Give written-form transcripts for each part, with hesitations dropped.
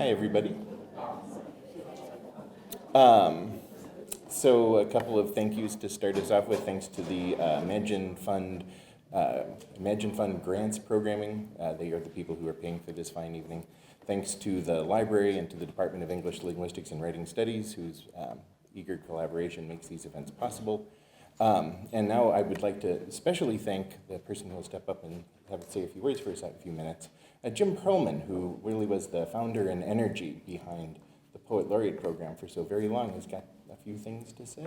Hi, everybody. So a couple of thank yous to start us off with. Thanks to the Imagine Fund grants programming. They are the people who are paying for this fine evening. Thanks to the library and to the Department of English, Linguistics, and Writing Studies, whose eager collaboration makes these events possible. And now I would like to especially thank the person who will step up and say a few words for us in a few minutes, Jim Perlman, who really was the founder and energy behind the Poet Laureate program for so very long. He's got a few things to say.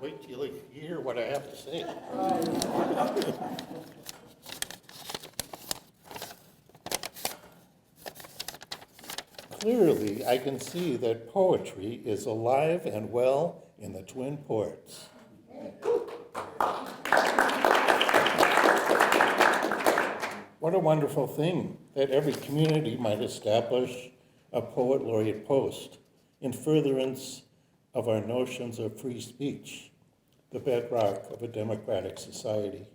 Wait till you hear what I have to say. Clearly, I can see that poetry is alive and well in the Twin Ports. What a wonderful thing that every community might establish a Poet Laureate post in furtherance of our notions of free speech, the bedrock of a democratic society.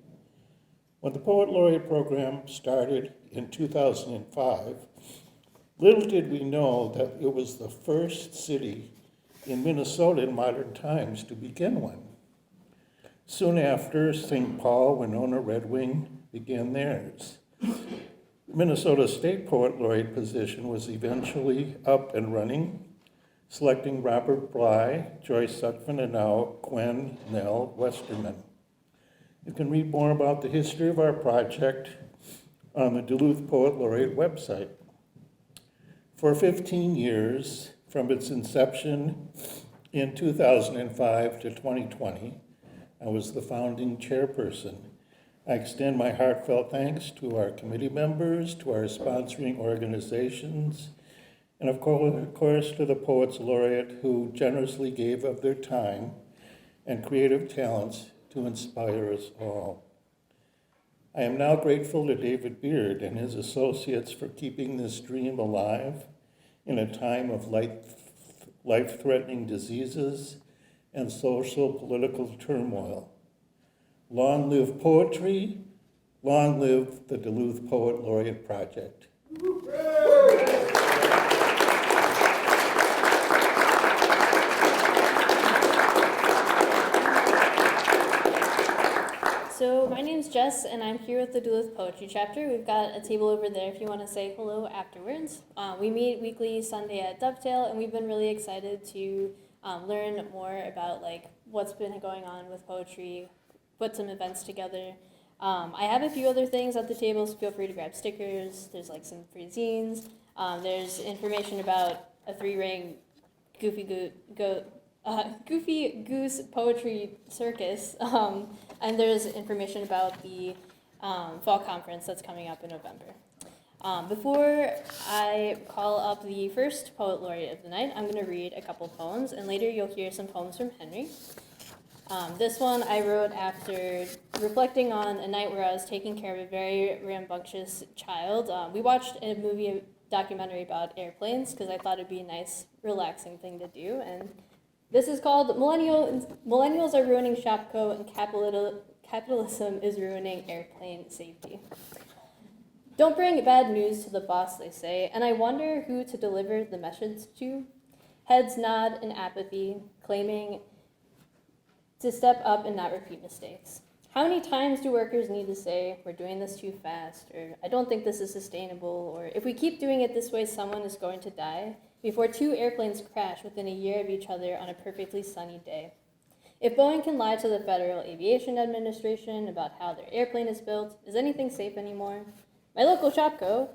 When the Poet Laureate program started in 2005, little did we know that it was the first city in Minnesota in modern times to begin one. Soon after, St. Paul, Winona, Red Wing began theirs. The Minnesota State Poet Laureate position was eventually up and running, selecting Robert Bly, Joyce Sutphin, and now Gwen Nell Westerman. You can read more about the history of our project on the Duluth Poet Laureate website. For 15 years, from its inception in 2005 to 2020, I was the founding chairperson. I extend my heartfelt thanks to our committee members, to our sponsoring organizations, and of course to the Poets Laureate who generously gave of their time and creative talents to inspire us all. I am now grateful to David Beard and his associates for keeping this dream alive in a time of life-threatening diseases and social political turmoil. Long live poetry, long live the Duluth Poet Laureate Project. So my name's Jess, and I'm here with the Duluth Poetry Chapter. We've got a table over there if you want to say hello afterwards. We meet weekly Sunday at Dovetail, and we've been really excited to learn more about what's been going on with poetry, put some events together. I have a few other things at the table, so feel free to grab stickers. There's some free zines. There's information about a 3-ring Goofy Goose Poetry Circus, and there's information about the fall conference that's coming up in November. Before I call up the first Poet Laureate of the night, I'm going to read a couple poems, and later you'll hear some poems from Henry. This one I wrote after reflecting on a night where I was taking care of a very rambunctious child. We watched a documentary about airplanes because I thought it'd be a nice, relaxing thing to do, and this is called Millennials Are Ruining Shopko and Capitalism is Ruining Airplane Safety. Don't bring bad news to the boss, they say, and I wonder who to deliver the message to. Heads nod in apathy, claiming to step up and not repeat mistakes. How many times do workers need to say, we're doing this too fast, or I don't think this is sustainable, or if we keep doing it this way, someone is going to die, before 2 airplanes crash within a year of each other on a perfectly sunny day? If Boeing can lie to the Federal Aviation Administration about how their airplane is built, is anything safe anymore? My local Shopko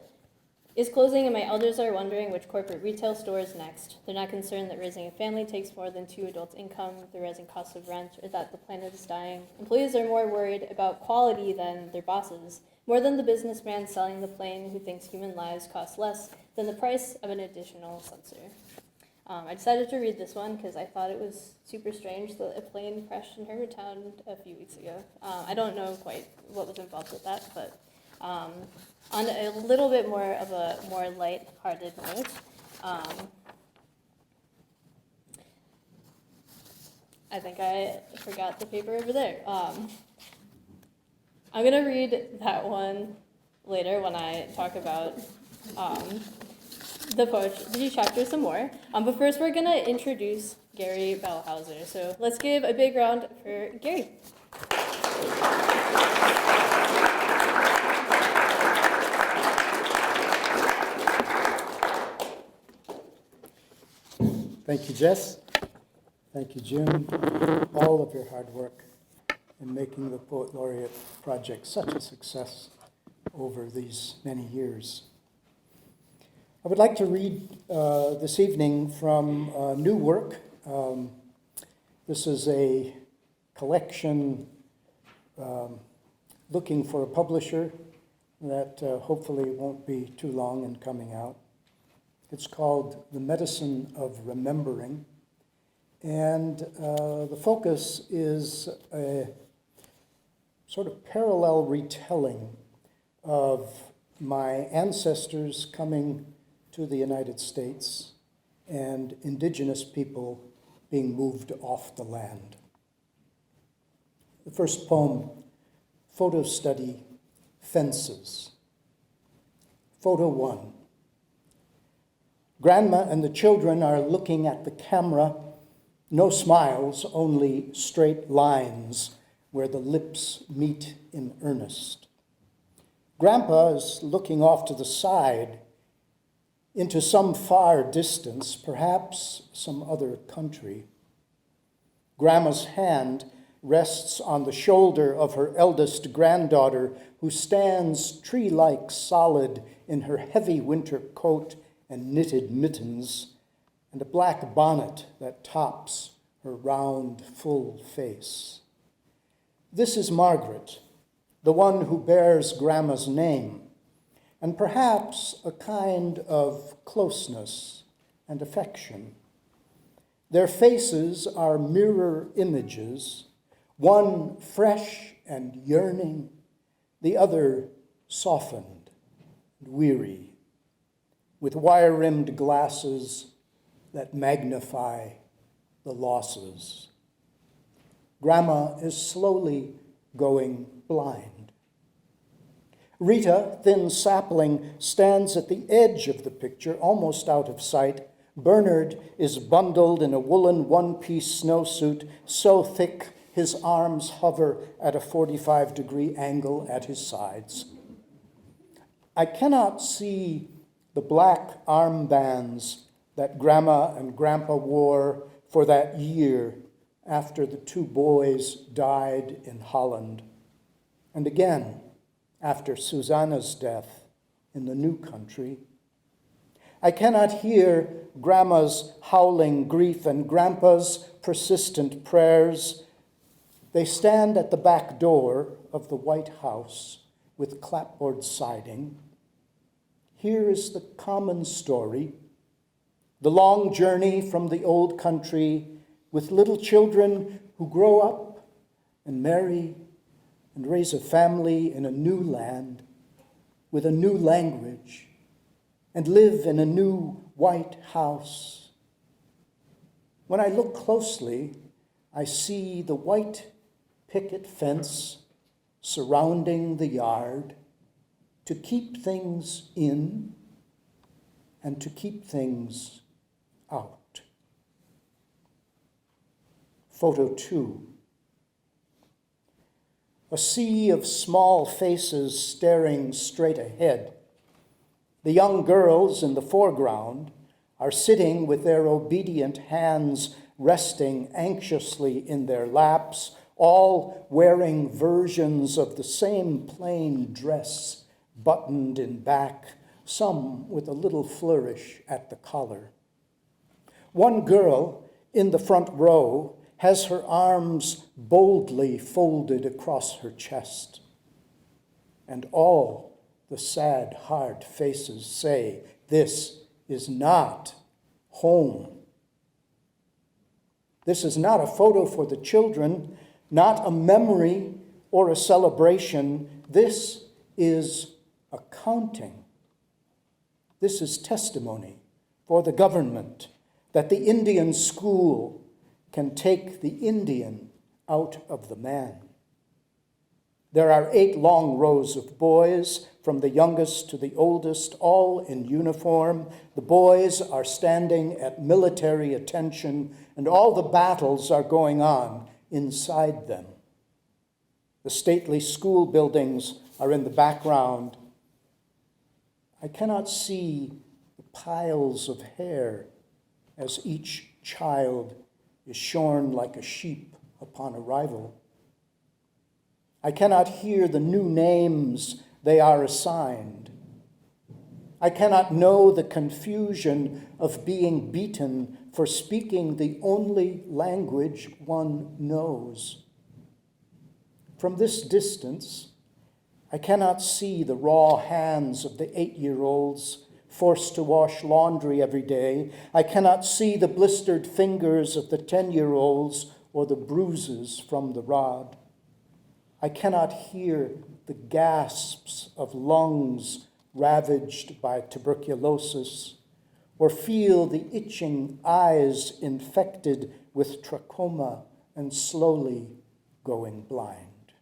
is closing, and my elders are wondering which corporate retail store is next. They're not concerned that raising a family takes more than 2 adults' income, the rising cost of rent, or that the planet is dying. Employees are more worried about quality than their bosses, more than the businessman selling the plane who thinks human lives cost less than the price of an additional sensor. I decided to read this one because I thought it was super strange that a plane crashed in Herbertown a few weeks ago. I don't know quite what was involved with that, but on a little bit more of a more light-hearted note, I think I forgot the paper over there. I'm going to read that one later when I talk about the poetry chapter some more. But first, we're going to introduce Gary Boelhower. So let's give a big round for Gary. Thank you, Jess. Thank you, June, all of your hard work in making the Poet Laureate project such a success over these many years. I would like to read this evening from new work. This is a collection looking for a publisher that hopefully won't be too long in coming out. It's called The Medicine of Remembering, and the focus is a sort of parallel retelling of my ancestors coming to the United States and indigenous people being moved off the land. The first poem, Photo Study, Fences. Photo 1. Grandma and the children are looking at the camera. No smiles, only straight lines where the lips meet in earnest. Grandpa is looking off to the side into some far distance, perhaps some other country. Grandma's hand rests on the shoulder of her eldest granddaughter, who stands tree-like solid in her heavy winter coat and knitted mittens, and a black bonnet that tops her round, full face. This is Margaret, the one who bears Grandma's name, and perhaps a kind of closeness and affection. Their faces are mirror images, one fresh and yearning, the other softened and weary, with wire-rimmed glasses that magnify the losses. Grandma is slowly going blind. Rita, thin sapling, stands at the edge of the picture, almost out of sight. Bernard is bundled in a woolen one-piece snowsuit, so thick his arms hover at a 45-degree angle at his sides. I cannot see the black armbands that Grandma and Grandpa wore for that year after the two boys died in Holland, and again after Susanna's death in the new country. I cannot hear Grandma's howling grief and Grandpa's persistent prayers. They stand at the back door of the White House with clapboard siding. Here is the common story, the long journey from the old country with little children who grow up and marry and raise a family in a new land with a new language and live in a new white house. When I look closely, I see the white picket fence surrounding the yard to keep things in and to keep things out. Photo 2. A sea of small faces staring straight ahead. The young girls in the foreground are sitting with their obedient hands resting anxiously in their laps, all wearing versions of the same plain dress, buttoned in back, some with a little flourish at the collar. One girl in the front row has her arms boldly folded across her chest, and all the sad, hard faces say, "This is not home." This is not a photo for the children, not a memory or a celebration. This is accounting. This is testimony for the government that the Indian school can take the Indian out of the man. There are 8 long rows of boys, from the youngest to the oldest, all in uniform. The boys are standing at military attention, and all the battles are going on inside them. The stately school buildings are in the background. I cannot see the piles of hair as each child is shorn like a sheep upon arrival. I cannot hear the new names they are assigned. I cannot know the confusion of being beaten for speaking the only language one knows. From this distance, I cannot see the raw hands of the 8-year-olds forced to wash laundry every day. I cannot see the blistered fingers of the 10-year-olds or the bruises from the rod. I cannot hear the gasps of lungs ravaged by tuberculosis, or feel the itching eyes infected with trachoma and slowly going blind.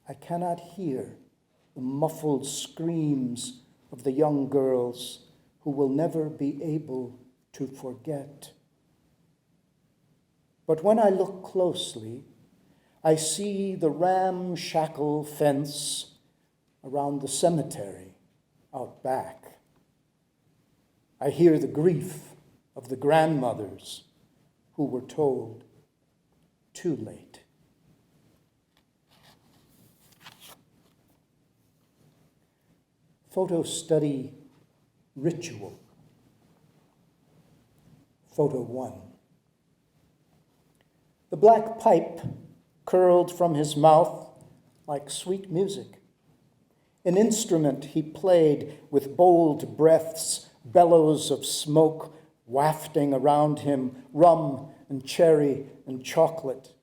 I cannot hear the muffled screams of the young girls who will never be able to forget. But when I look closely, I see the ramshackle fence around the cemetery out back. I hear the grief of the grandmothers who were told too late. Photo study ritual. Photo 1. The black pipe curled from his mouth like sweet music. An instrument he played with bold breaths, bellows of smoke wafting around him, rum and cherry and chocolate.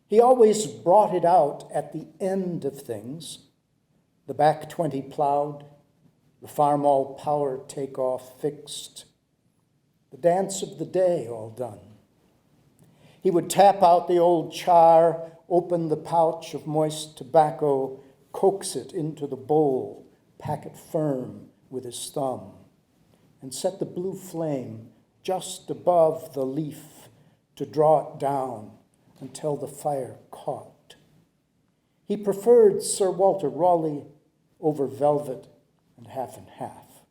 He always brought it out at the end of things, the back 20 plowed, the farm all power takeoff fixed, the dance of the day all done. He would tap out the old char, open the pouch of moist tobacco, coax it into the bowl, pack it firm with his thumb, and set the blue flame just above the leaf to draw it down until the fire caught. He preferred Sir Walter Raleigh over velvet and half and half.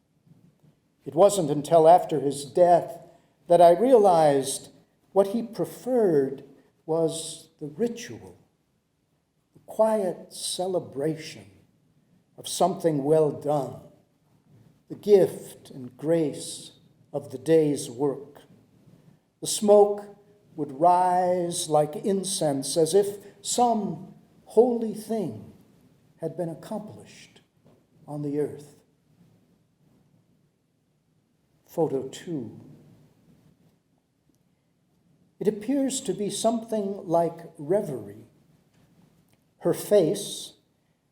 It wasn't until after his death that I realized what he preferred was the ritual, the quiet celebration of something well done, the gift and grace of the day's work. The smoke would rise like incense as if some holy thing had been accomplished on the earth. Photo 2. It appears to be something like reverie. Her face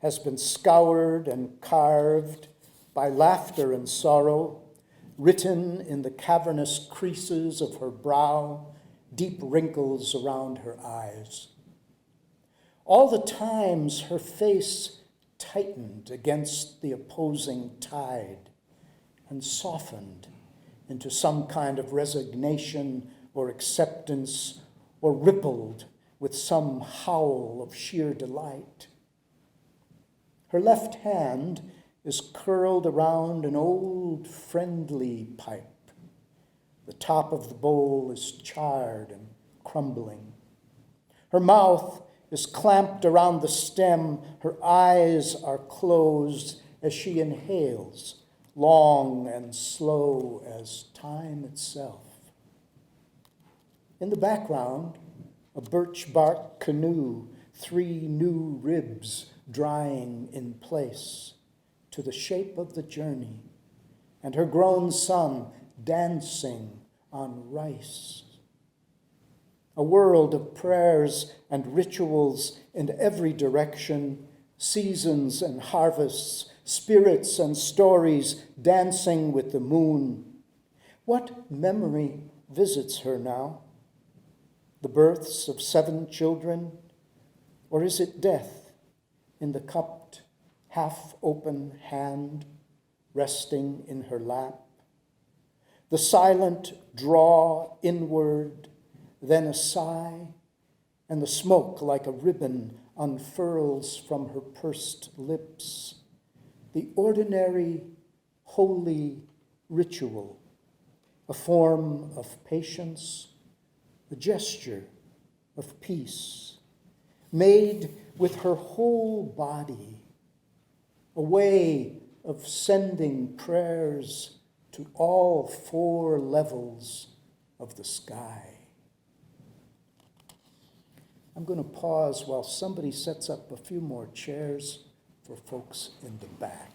has been scoured and carved by laughter and sorrow, written in the cavernous creases of her brow, deep wrinkles around her eyes. All the times her face tightened against the opposing tide and softened into some kind of resignation or acceptance, or rippled with some howl of sheer delight. Her left hand is curled around an old friendly pipe. The top of the bowl is charred and crumbling. Her mouth is clamped around the stem. Her eyes are closed as she inhales, long and slow as time itself. In the background, a birch bark canoe, 3 new ribs drying in place to the shape of the journey, and her grown son dancing on rice. A world of prayers and rituals in every direction, seasons and harvests, spirits and stories dancing with the moon. What memory visits her now? the births of 7 children? Or is it death in the cupped, half-open hand resting in her lap? The silent draw inward, then a sigh, and the smoke like a ribbon unfurls from her pursed lips. The ordinary, holy ritual, a form of patience, a gesture of peace, made with her whole body, a way of sending prayers to all 4 levels of the sky. I'm going to pause while somebody sets up a few more chairs for folks in the back.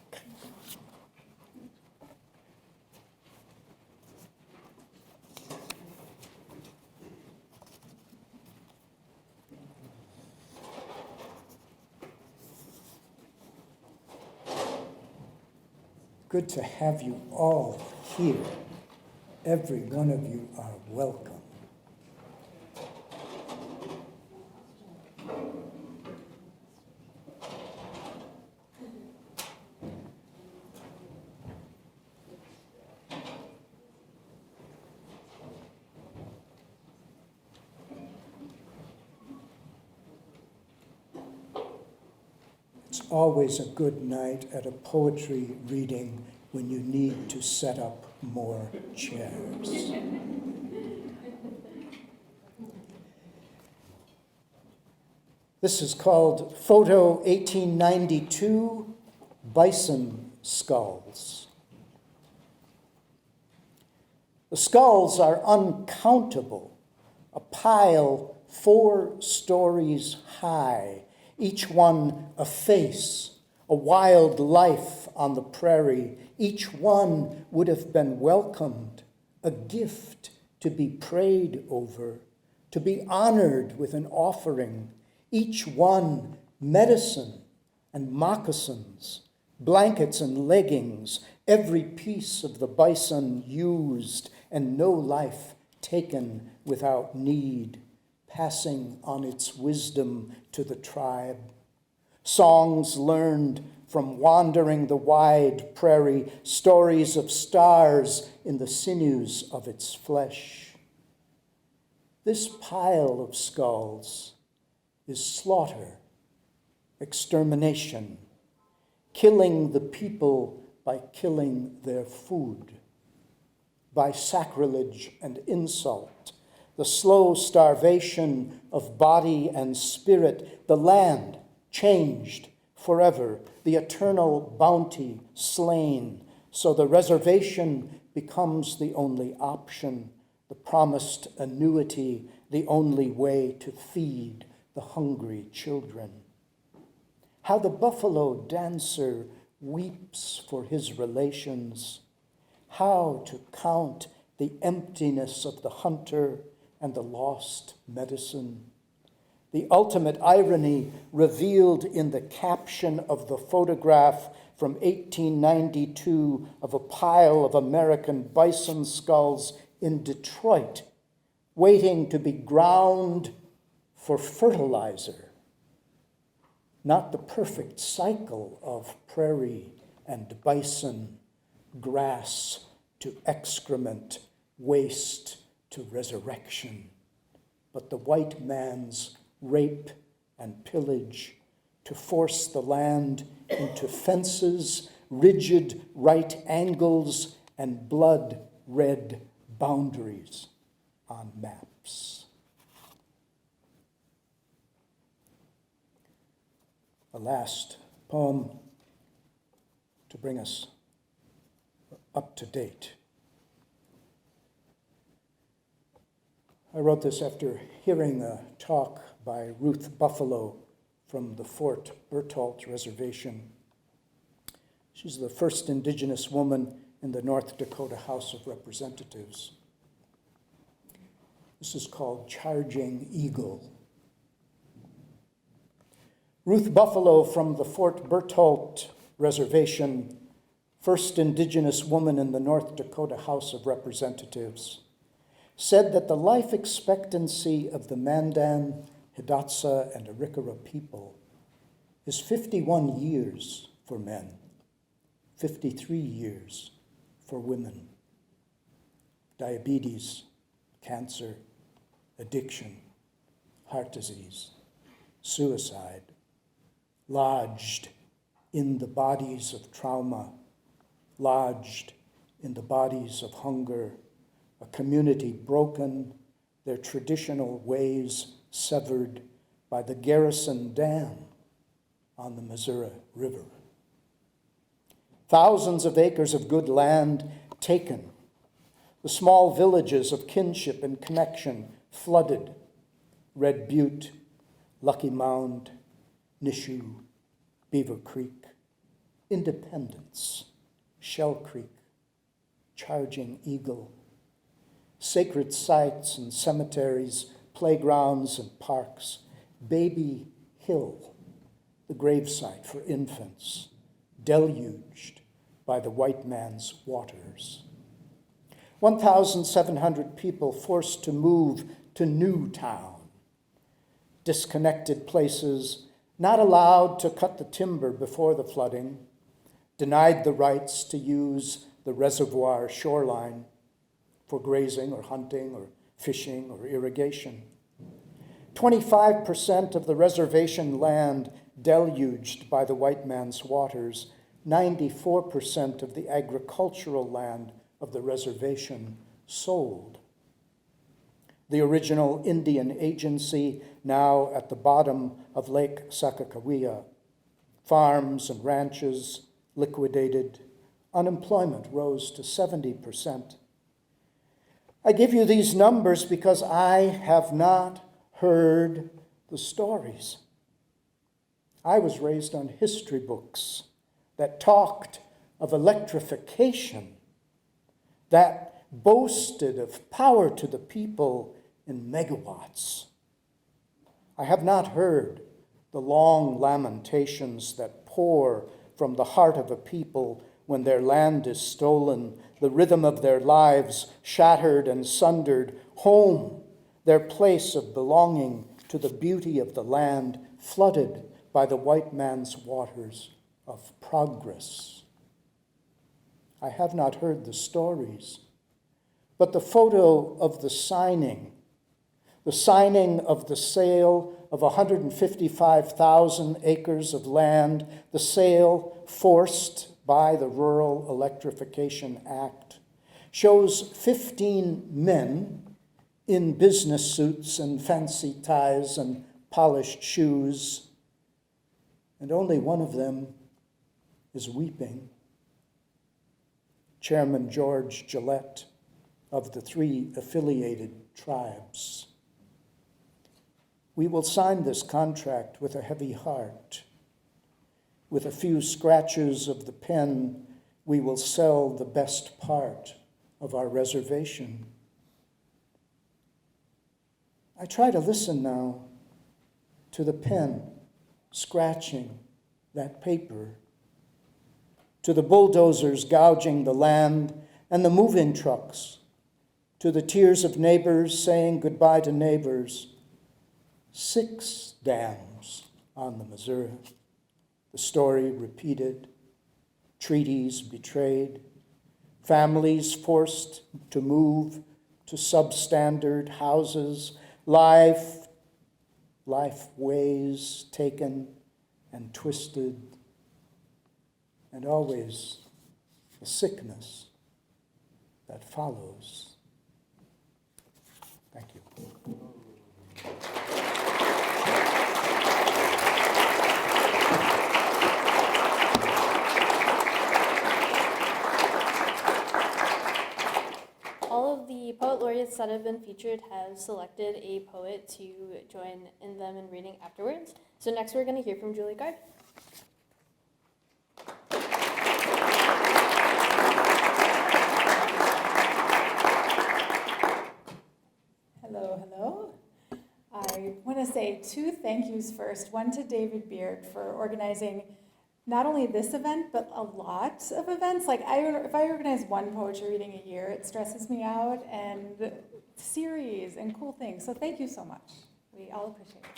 Good to have you all here. Every one of you are welcome. It's always a good night at a poetry reading when you need to set up more chairs. This is called Photo 1892, Bison Skulls. The skulls are uncountable, a pile 4 stories high, each one a face, a wild life on the prairie. Each one would have been welcomed, a gift to be prayed over, to be honored with an offering. Each one medicine and moccasins, blankets and leggings, every piece of the bison used and no life taken without need, passing on its wisdom to the tribe. Songs learned from wandering the wide prairie, stories of stars in the sinews of its flesh. This pile of skulls is slaughter, extermination, killing the people by killing their food, by sacrilege and insult, the slow starvation of body and spirit, the land changed forever, the eternal bounty slain, so the reservation becomes the only option, the promised annuity, the only way to feed the hungry children. How the buffalo dancer weeps for his relations, how to count the emptiness of the hunter and the lost medicine. The ultimate irony revealed in the caption of the photograph from 1892 of a pile of American bison skulls in Detroit, waiting to be ground for fertilizer. Not the perfect cycle of prairie and bison, grass to excrement, waste to resurrection, but the white man's rape and pillage to force the land into fences, rigid right angles, and blood-red boundaries on maps. A last poem to bring us up to date. I wrote this after hearing a talk by Ruth Buffalo from the Fort Berthold Reservation. She's the first Indigenous woman in the North Dakota House of Representatives. This is called Charging Eagle. Ruth Buffalo from the Fort Berthold Reservation, first Indigenous woman in the North Dakota House of Representatives. said that the life expectancy of the Mandan, Hidatsa, and Arikara people is 51 years for men, 53 years for women. Diabetes, cancer, addiction, heart disease, suicide, lodged in the bodies of trauma, lodged in the bodies of hunger, a community broken, their traditional ways severed by the Garrison Dam on the Missouri River. Thousands of acres of good land taken, the small villages of kinship and connection flooded, Red Butte, Lucky Mound, Nishu, Beaver Creek, Independence, Shell Creek, Charging Eagle, sacred sites and cemeteries, playgrounds and parks, Baby Hill, the gravesite for infants, deluged by the white man's waters. 1,700 people forced to move to Newtown, disconnected places, not allowed to cut the timber before the flooding, denied the rights to use the reservoir shoreline for grazing or hunting or fishing or irrigation. 25% of the reservation land deluged by the white man's waters, 94% of the agricultural land of the reservation sold. The original Indian agency, now at the bottom of Lake Sakakawea, farms and ranches liquidated, unemployment rose to 70%. I give you these numbers because I have not heard the stories. I was raised on history books that talked of electrification, that boasted of power to the people in megawatts. I have not heard the long lamentations that pour from the heart of a people when their land is stolen, the rhythm of their lives shattered and sundered, home, their place of belonging to the beauty of the land, flooded by the white man's waters of progress. I have not heard the stories, but the photo of the signing of the sale of 155,000 acres of land, the sale forced by the Rural Electrification Act, shows 15 men in business suits and fancy ties and polished shoes, and only one of them is weeping. Chairman George Gillette of the 3 affiliated tribes. We will sign this contract with a heavy heart. With a few scratches of the pen, we will sell the best part of our reservation. I try to listen now to the pen scratching that paper, to the bulldozers gouging the land and the moving trucks, to the tears of neighbors saying goodbye to neighbors. 6 dams on the Missouri. The story repeated, treaties betrayed, families forced to move to substandard houses, life ways taken and twisted, and always the sickness that follows. Thank you. All of the poet laureates that have been featured have selected a poet to join in them in reading afterwards. So next we're going to hear from Julie Gard. Hello. I want to say 2 thank yous first. One to David Beard for organizing not only this event, but a lot of events. Like if I organize one poetry reading a year, it stresses me out, and series and cool things. So thank you so much. We all appreciate it.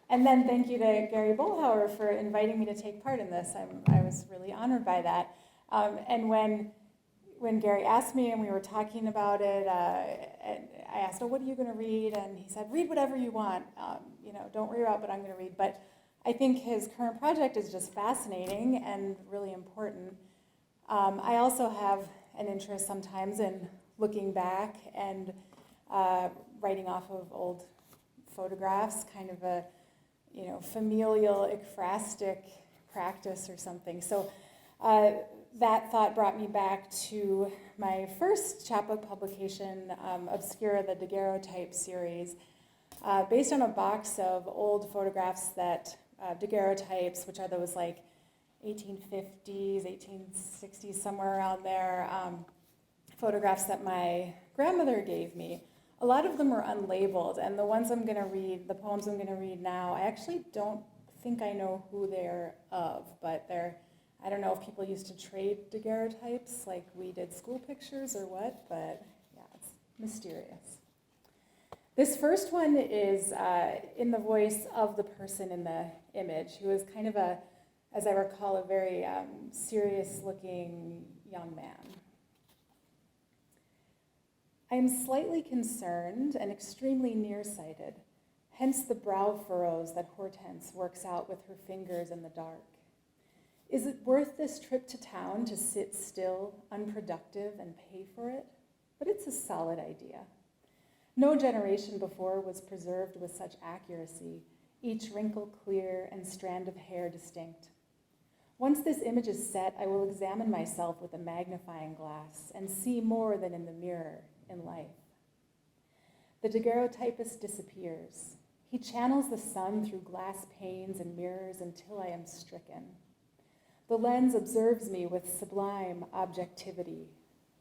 And then thank you to Gary Boelhower for inviting me to take part in this. I was really honored by that. And when Gary asked me and we were talking about it, and I asked, oh, what are you going to read? And he said, read whatever you want. Don't worry about what I'm going to read. But I think his current project is just fascinating and really important. I also have an interest sometimes in looking back and writing off of old photographs, kind of a familial ekphrastic practice or something. So that thought brought me back to my first chapbook publication, Obscura, the daguerreotype series, based on a box of old photographs that daguerreotypes, which are those like 1850s, 1860s, somewhere around there, photographs that my grandmother gave me. A lot of them are unlabeled, and the ones I'm going to read, the poems I'm going to read now, I actually don't think I know who they're of, but I don't know if people used to trade daguerreotypes like we did school pictures or what, but yeah, it's mysterious. This first one is in the voice of the person in the image, who is kind of as I recall, a very serious-looking young man. I am slightly concerned and extremely nearsighted, hence the brow furrows that Hortense works out with her fingers in the dark. Is it worth this trip to town to sit still, unproductive, and pay for it? But it's a solid idea. No generation before was preserved with such accuracy, each wrinkle clear and strand of hair distinct. Once this image is set, I will examine myself with a magnifying glass and see more than in the mirror in life. The daguerreotypist disappears. He channels the sun through glass panes and mirrors until I am stricken. The lens observes me with sublime objectivity,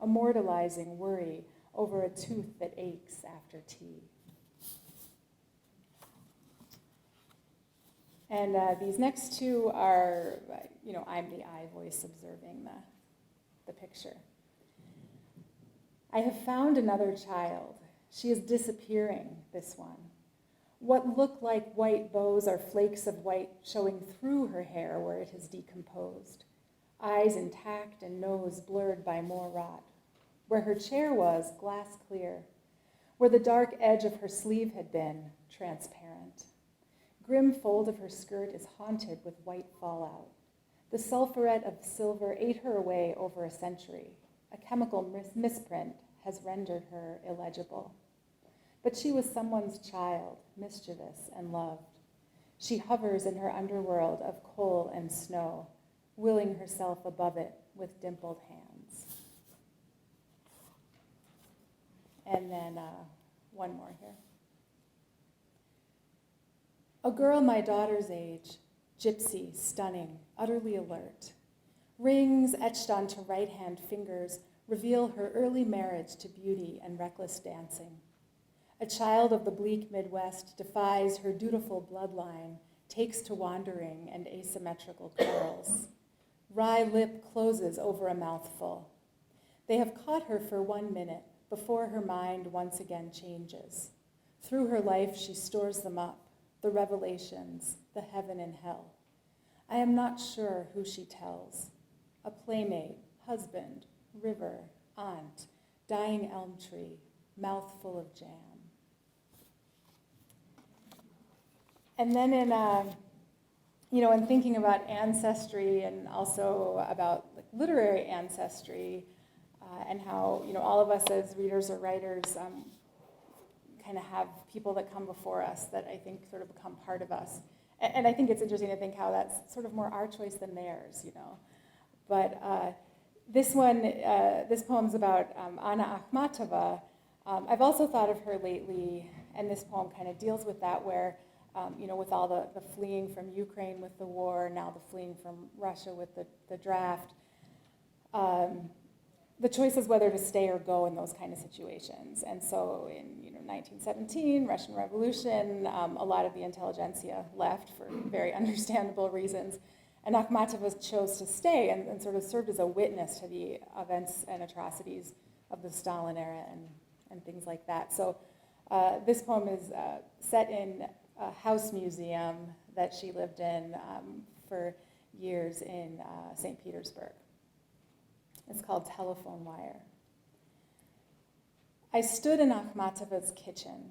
immortalizing worry over a tooth that aches after tea. And these next two are, I'm the I voice observing the picture. I have found another child. She is disappearing, this one. What look like white bows are flakes of white showing through her hair where it has decomposed. Eyes intact and nose blurred by more rot. Where her chair was, glass clear. Where the dark edge of her sleeve had been, transparent. Grim fold of her skirt is haunted with white fallout. The sulphuret of silver ate her away over a century. A chemical misprint has rendered her illegible. But she was someone's child, mischievous and loved. She hovers in her underworld of coal and snow, willing herself above it with dimpled hands. And then one more here. A girl my daughter's age, gypsy, stunning, utterly alert. Rings etched onto right-hand fingers reveal her early marriage to beauty and reckless dancing. A child of the bleak Midwest defies her dutiful bloodline, takes to wandering and asymmetrical curls. Wry lip closes over a mouthful. They have caught her for 1 minute before her mind once again changes. Through her life, she stores them up, the revelations, the heaven and hell. I am not sure who she tells. A playmate, husband, river, aunt, dying elm tree, mouthful of jam. And then in thinking about ancestry and also about literary ancestry and how all of us as readers or writers kind of have people that come before us that I think sort of become part of us. And I think it's interesting to think how that's sort of more our choice than theirs, But this poem's about Anna Akhmatova. I've also thought of her lately, and this poem kind of deals with that, where, with all the fleeing from Ukraine with the war, now the fleeing from Russia with the draft, the choice is whether to stay or go in those kind of situations. And so in 1917, Russian Revolution. A lot of the intelligentsia left for very understandable reasons. And Akhmatova chose to stay and sort of served as a witness to the events and atrocities of the Stalin era and things like that. So this poem is set in a house museum that she lived in for years in St. Petersburg. It's called Telephone Wire. I stood in Akhmatova's kitchen.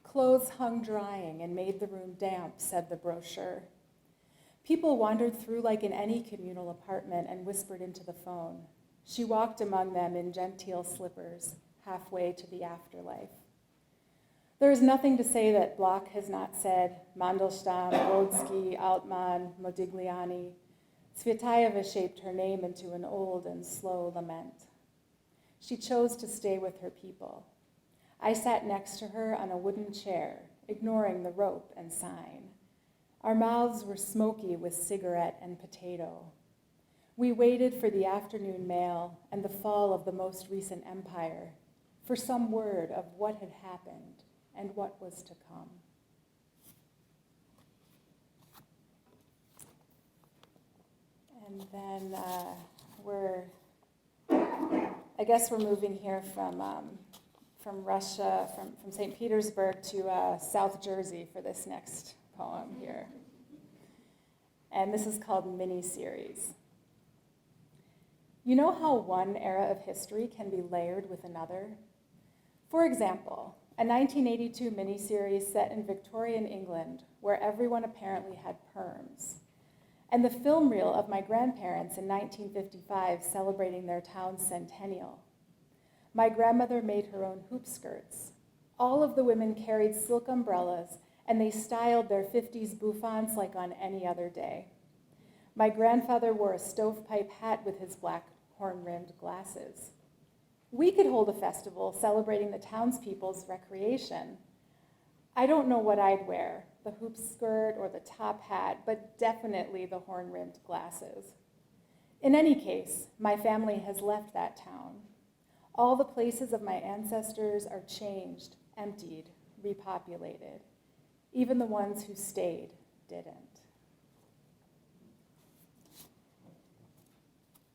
Clothes hung drying and made the room damp, said the brochure. People wandered through like in any communal apartment and whispered into the phone. She walked among them in genteel slippers, halfway to the afterlife. There is nothing to say that Bloch has not said, Mandelstam, Brodsky, Altman, Modigliani. Tsvetaeva shaped her name into an old and slow lament. She chose to stay with her people. I sat next to her on a wooden chair, ignoring the rope and sign. Our mouths were smoky with cigarette and potato. We waited for the afternoon mail and the fall of the most recent empire, for some word of what had happened and what was to come. And then I guess we're moving here from Russia, from St. Petersburg to South Jersey for this next poem here. And this is called Mini-Series. You know how one era of history can be layered with another? For example, a 1982 miniseries set in Victorian England where everyone apparently had perms, and the film reel of my grandparents in 1955 celebrating their town's centennial. My grandmother made her own hoop skirts. All of the women carried silk umbrellas, and they styled their 50s bouffants like on any other day. My grandfather wore a stovepipe hat with his black horn-rimmed glasses. We could hold a festival celebrating the townspeople's recreation. I don't know what I'd wear, the hoop skirt or the top hat, but definitely the horn-rimmed glasses. In any case, my family has left that town. All the places of my ancestors are changed, emptied, repopulated. Even the ones who stayed didn't.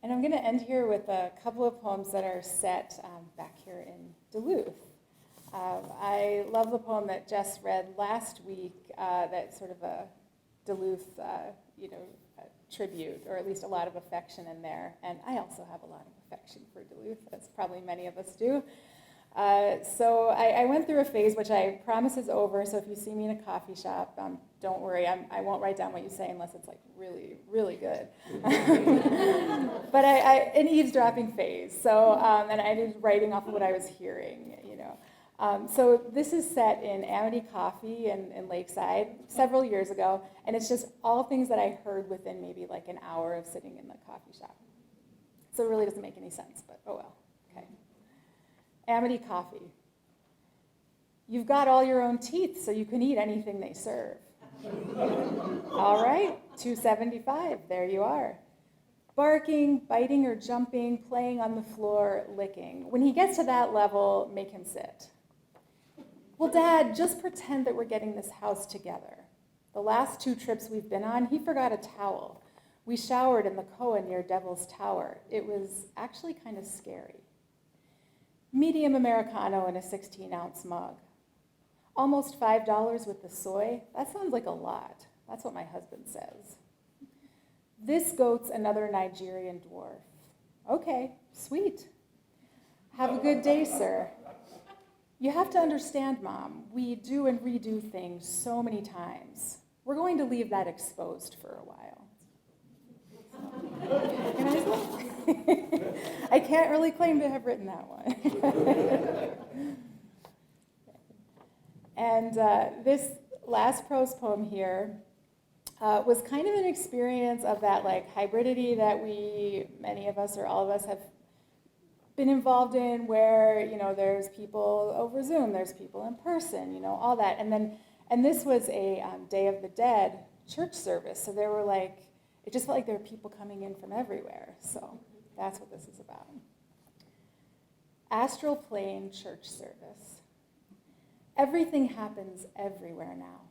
And I'm going to end here with a couple of poems that are set back here in Duluth. I love the poem that Jess read last week, that's sort of a Duluth, tribute, or at least a lot of affection in there. And I also have a lot of affection for Duluth, as probably many of us do. So I went through a phase, which I promise is over, so if you see me in a coffee shop, don't worry, I won't write down what you say unless it's like really, really good. But an eavesdropping phase, so, and I did writing off of what I was hearing, So this is set in Amity Coffee in Lakeside several years ago, and it's just all things that I heard within maybe like an hour of sitting in the coffee shop. So it really doesn't make any sense, but oh well, okay. Amity Coffee. You've got all your own teeth, so you can eat anything they serve. All right, $2.75, there you are. Barking, biting or jumping, playing on the floor, licking. When he gets to that level, make him sit. Well, Dad, just pretend that we're getting this house together. The last 2 trips we've been on, he forgot a towel. We showered in the Koa near Devil's Tower. It was actually kind of scary. Medium Americano in a 16-ounce mug. Almost $5 with the soy. That sounds like a lot. That's what my husband says. This goat's another Nigerian dwarf. Okay, sweet. Have a good day, sir. You have to understand, Mom, we do and redo things so many times. We're going to leave that exposed for a while. I can't really claim to have written that one. And this last prose poem here was kind of an experience of that like hybridity that many of us or all of us have been involved in, where there's people over Zoom, there's people in person, all that. And this was a Day of the Dead church service, so there were it just felt like there were people coming in from everywhere. So that's what this is about. Astral Plane Church Service. Everything happens everywhere now.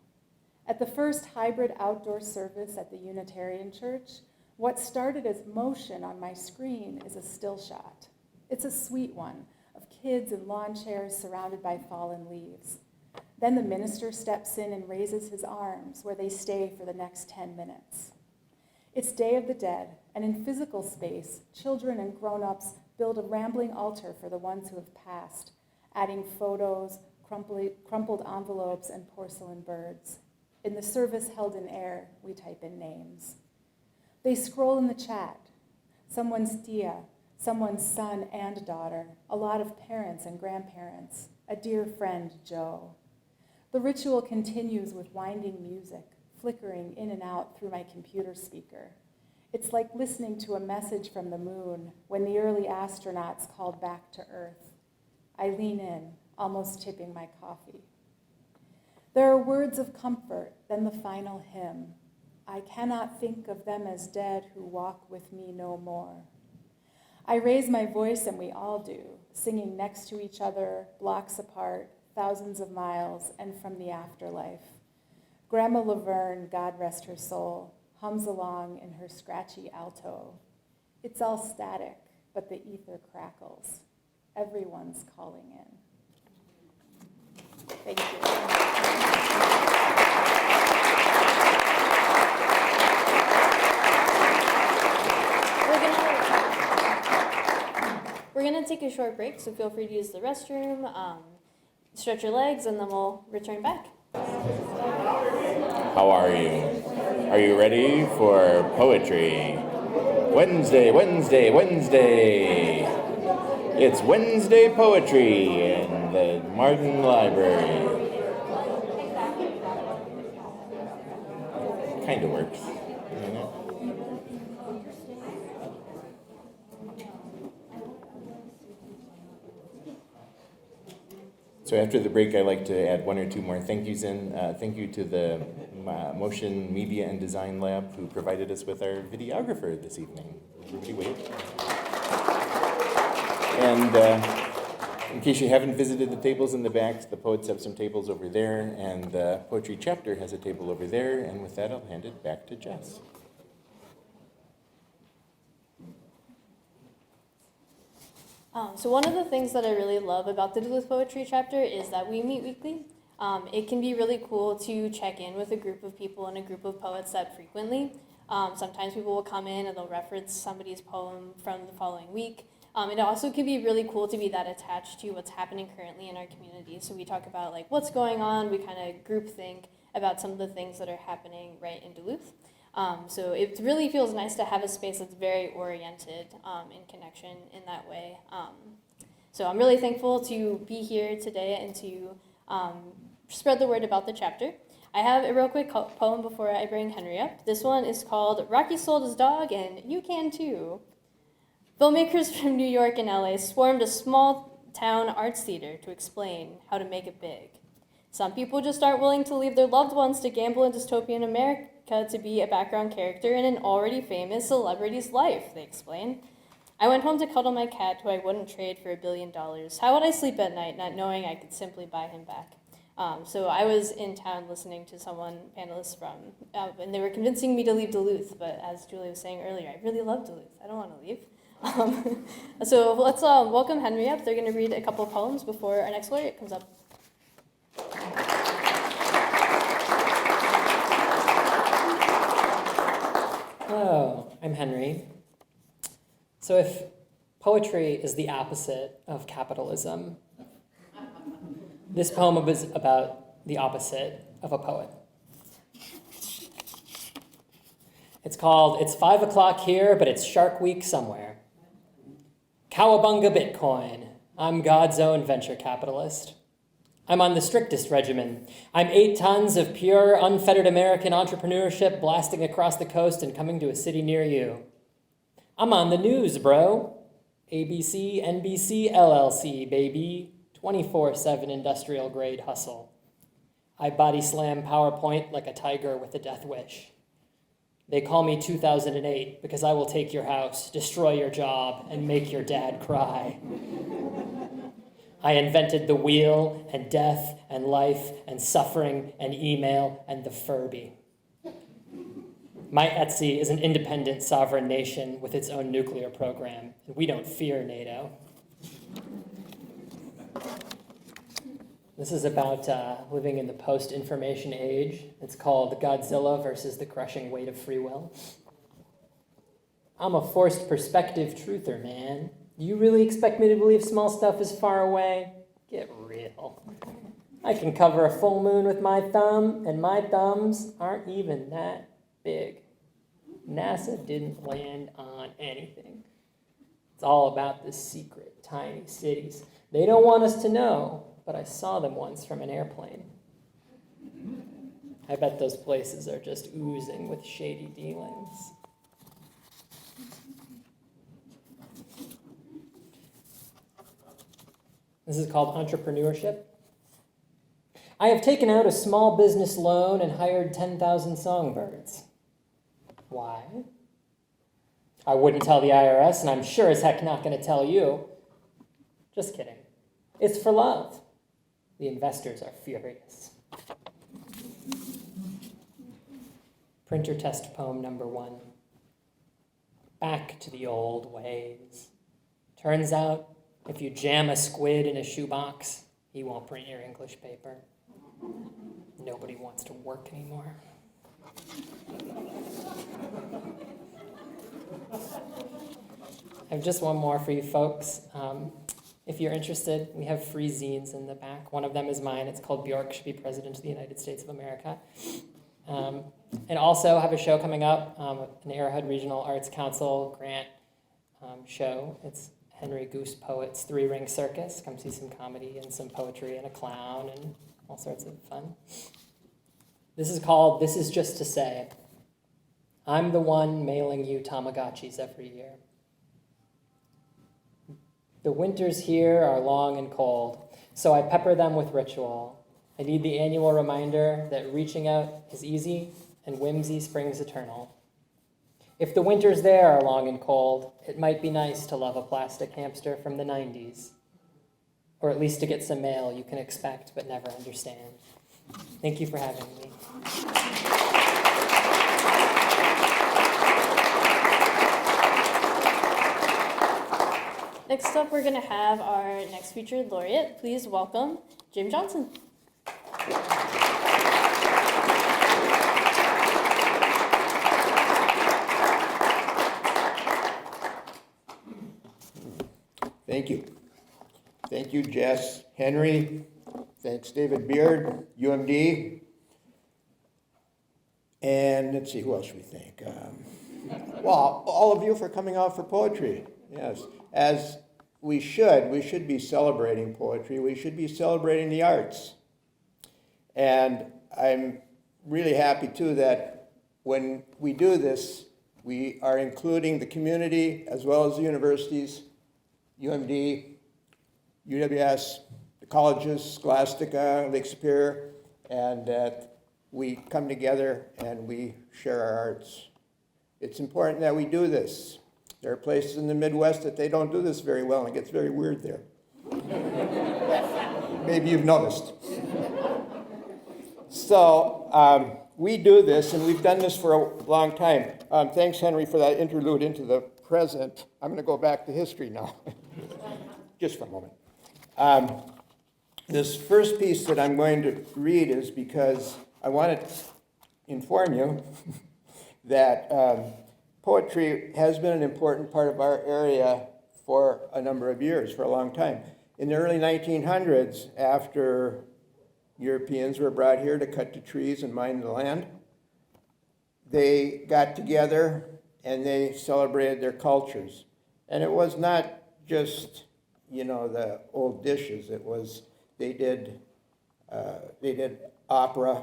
At the first hybrid outdoor service at the Unitarian Church, what started as motion on my screen is a still shot. It's a sweet one of kids in lawn chairs surrounded by fallen leaves. Then the minister steps in and raises his arms where they stay for the next 10 minutes. It's Day of the Dead, and in physical space, children and grown-ups build a rambling altar for the ones who have passed, adding photos, crumpled envelopes, and porcelain birds. In the service held in air, we type in names. They scroll in the chat. Someone's tia, someone's son and daughter, a lot of parents and grandparents, a dear friend, Joe. The ritual continues with winding music, flickering in and out through my computer speaker. It's like listening to a message from the moon when the early astronauts called back to Earth. I lean in, almost tipping my coffee. There are words of comfort, then the final hymn. I cannot think of them as dead who walk with me no more. I raise my voice, and we all do, singing next to each other, blocks apart, thousands of miles, and from the afterlife. Grandma Laverne, God rest her soul, hums along in her scratchy alto. It's all static, but the ether crackles. Everyone's calling in. Thank you. We're gonna take a short break, so feel free to use the restroom, stretch your legs, and then we'll return back. How are you? Are you ready for poetry? Wednesday, Wednesday, Wednesday. It's Wednesday poetry in the Martin Library. Kind of works. So after the break, I'd like to add one or two more thank yous in. Thank you to the Motion Media and Design Lab who provided us with our videographer this evening. Everybody wave. And in case you haven't visited the tables in the back, the poets have some tables over there, and the poetry chapter has a table over there. And with that, I'll hand it back to Jess. So one of the things that I really love about the Duluth Poetry Chapter is that we meet weekly. It can be really cool to check in with a group of people and a group of poets that frequently. Sometimes people will come in and they'll reference somebody's poem from the following week. It also can be really cool to be that attached to what's happening currently in our community. So we talk about like what's going on, we kind of group think about some of the things that are happening right in Duluth. So it really feels nice to have a space that's very oriented in connection in that way. So I'm really thankful to be here today and to spread the word about the chapter. I have a real quick poem before I bring Henry up. This one is called Rocky Sold His Dog, and You Can Too. Filmmakers from New York and LA swarmed a small town arts theater to explain how to make it big. Some people just aren't willing to leave their loved ones to gamble in dystopian America to be a background character in an already famous celebrity's life, they explain. I went home to cuddle my cat, who I wouldn't trade for $1 billion. How would I sleep at night, not knowing I could simply buy him back? So I was in town listening to panelists from, and they were convincing me to leave Duluth, but as Julie was saying earlier, I really love Duluth. I don't want to leave. So let's welcome Henry up. They're going to read a couple of poems before our next laureate comes up. Hello, I'm Henry. So if poetry is the opposite of capitalism, this poem is about the opposite of a poet. It's called It's 5 o'clock here, but it's Shark Week somewhere. Cowabunga Bitcoin. I'm God's own venture capitalist. I'm on the strictest regimen. I'm 8 tons of pure, unfettered American entrepreneurship blasting across the coast and coming to a city near you. I'm on the news, bro. ABC, NBC, LLC, baby. 24/7 industrial grade hustle. I body slam PowerPoint like a tiger with a death wish. They call me 2008 because I will take your house, destroy your job, and make your dad cry. I invented the wheel and death and life and suffering and email and the Furby. My Etsy is an independent sovereign nation with its own nuclear program, and we don't fear NATO. This is about living in the post-information age. It's called Godzilla versus the Crushing Weight of Free Will. I'm a forced perspective truther, man. You really expect me to believe small stuff is far away? Get real. I can cover a full moon with my thumb, and my thumbs aren't even that big. NASA didn't land on anything. It's all about the secret, tiny cities. They don't want us to know, but I saw them once from an airplane. I bet those places are just oozing with shady dealings. This is called entrepreneurship. I have taken out a small business loan and hired 10,000 songbirds. Why? I wouldn't tell the IRS, and I'm sure as heck not going to tell you. Just kidding. It's for love. The investors are furious. Printer test poem number 1. Back to the old ways. Turns out, if you jam a squid in a shoebox, he won't print your English paper. Nobody wants to work anymore. I have just one more for you folks. If you're interested, we have free zines in the back. One of them is mine. It's called Bjork Should Be President of the United States of America. And also have a show coming up, an Arrowhead Regional Arts Council grant show. It's Henry Goose Poet's 3-Ring Circus. Come see some comedy and some poetry and a clown and all sorts of fun. This is called This Is Just to Say. I'm the one mailing you Tamagotchis every year. The winters here are long and cold, so I pepper them with ritual. I need the annual reminder that reaching out is easy and whimsy springs eternal. If the winters there are long and cold, it might be nice to love a plastic hamster from the 90s, or at least to get some mail you can expect but never understand. Thank you for having me. Next up, we're going to have our next featured laureate. Please welcome Jim Johnson. Thank you. Thank you, Jess, Henry. Thanks, David Beard, UMD. And let's see, who else should we thank? Well, all of you for coming out for poetry. Yes, as we should be celebrating poetry. We should be celebrating the arts. And I'm really happy, too, that when we do this, we are including the community as well as the universities, UMD, UWS, the colleges, Scholastica, Lake Superior, and that we come together and we share our arts. It's important that we do this. There are places in the Midwest that they don't do this very well, and it gets very weird there. Maybe you've noticed. So we do this, and we've done this for a long time. Thanks, Henry, for that interlude into the present. I'm going to go back to history now, just for a moment. This first piece that I'm going to read is because I want to inform you that poetry has been an important part of our area for a number of years, for a long time. In the early 1900s, after Europeans were brought here to cut the trees and mine the land, they got together and they celebrated their cultures. And it was not just, the old dishes. It was, they did opera,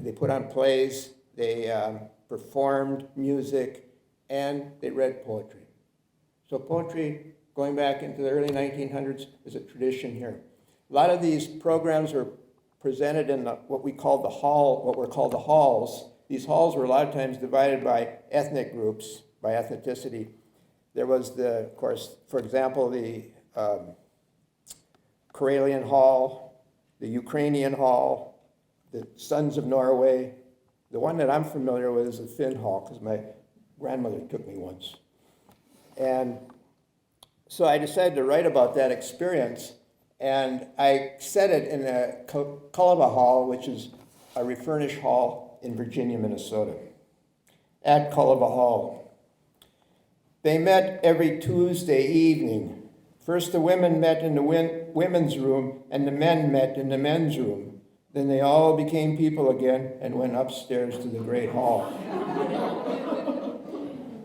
they put on plays, they performed music, and they read poetry. So poetry, going back into the early 1900s, is a tradition here. A lot of these programs were presented in what were called the halls. These halls were a lot of times divided by ethnic groups, by ethnicity. There was of course, for example, the Karelian Hall, the Ukrainian Hall, the Sons of Norway. The one that I'm familiar with is the Finn Hall, because my grandmother took me once. And so I decided to write about that experience, and I said it in the Cullewa Hall, which is a refurnished hall in Virginia, Minnesota. At Cullewa Hall, they met every Tuesday evening. First the women met in the women's room, and the men met in the men's room. Then they all became people again and went upstairs to the great hall.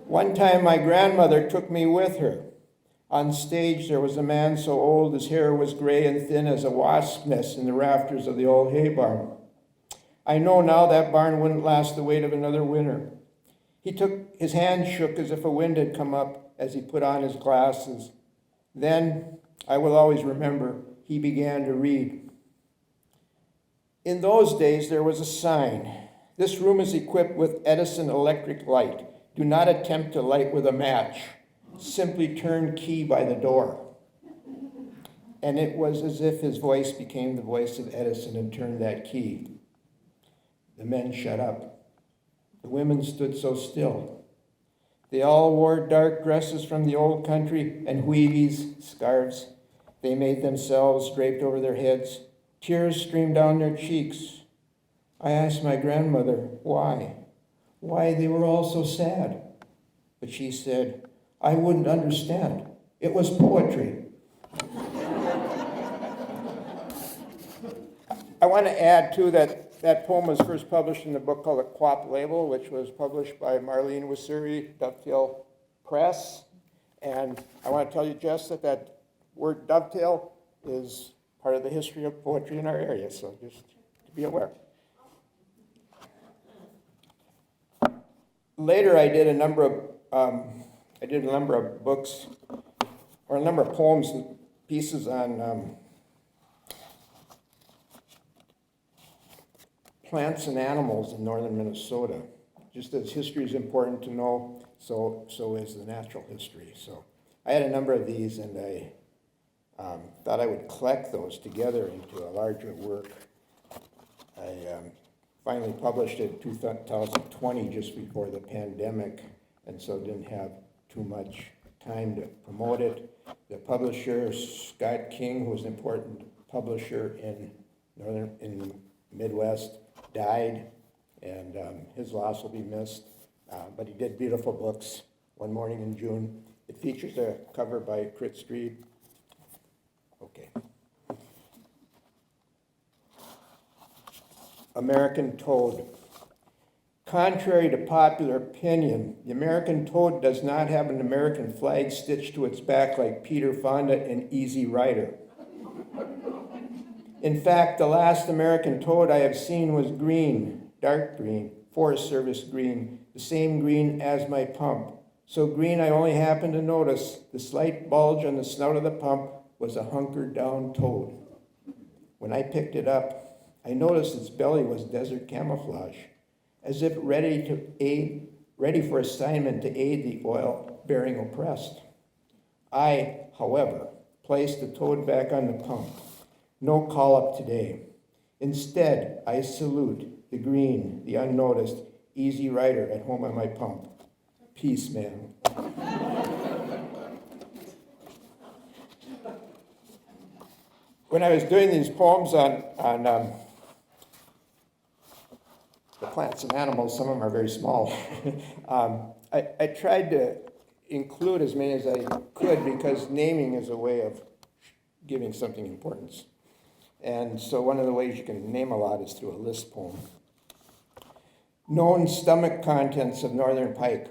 One time my grandmother took me with her. On stage there was a man so old his hair was gray and thin as a wasp nest in the rafters of the old hay barn. I know now that barn wouldn't last the weight of another winter. His hand shook as if a wind had come up as he put on his glasses. Then, I will always remember, he began to read. In those days, there was a sign. This room is equipped with Edison electric light. Do not attempt to light with a match. Simply turn key by the door. And it was as if his voice became the voice of Edison and turned that key. The men shut up. The women stood so still. They all wore dark dresses from the old country and huivis, scarves. They made themselves draped over their heads. Tears streamed down their cheeks. I asked my grandmother why they were all so sad. But she said, I wouldn't understand. It was poetry. I want to add, too, that poem was first published in a book called A Quap Label, which was published by Marlene Wasuri, Dovetail Press. And I want to tell you, Jess, that word dovetail is part of the history of poetry in our area, so just to be aware. Later, I did a number of books, or a number of poems and pieces on plants and animals in northern Minnesota. Just as history is important to know, so is the natural history. So I had a number of these, and I thought I would collect those together into a larger work. I finally published it in 2020, just before the pandemic, and so didn't have too much time to promote it. The publisher, Scott King, who was an important publisher in the Midwest, died, and his loss will be missed. But he did beautiful books. One Morning in June. It features a cover by Crit Street. Okay. American toad. Contrary to popular opinion, the American toad does not have an American flag stitched to its back like Peter Fonda in Easy Rider. In fact, the last American toad I have seen was green, dark green, Forest Service green, the same green as my pump. So green I only happened to notice the slight bulge on the snout of the pump was a hunkered down toad. When I picked it up, I noticed its belly was desert camouflage, as if ready for assignment to aid the oil-bearing oppressed. I, however, placed the toad back on the pump. No call-up today. Instead, I salute the green, the unnoticed, easy rider at home on my pump. Peace, man. When I was doing these poems on the plants and animals, some of them are very small, I tried to include as many as I could because naming is a way of giving something importance. And so one of the ways you can name a lot is through a list poem. Known stomach contents of northern pike.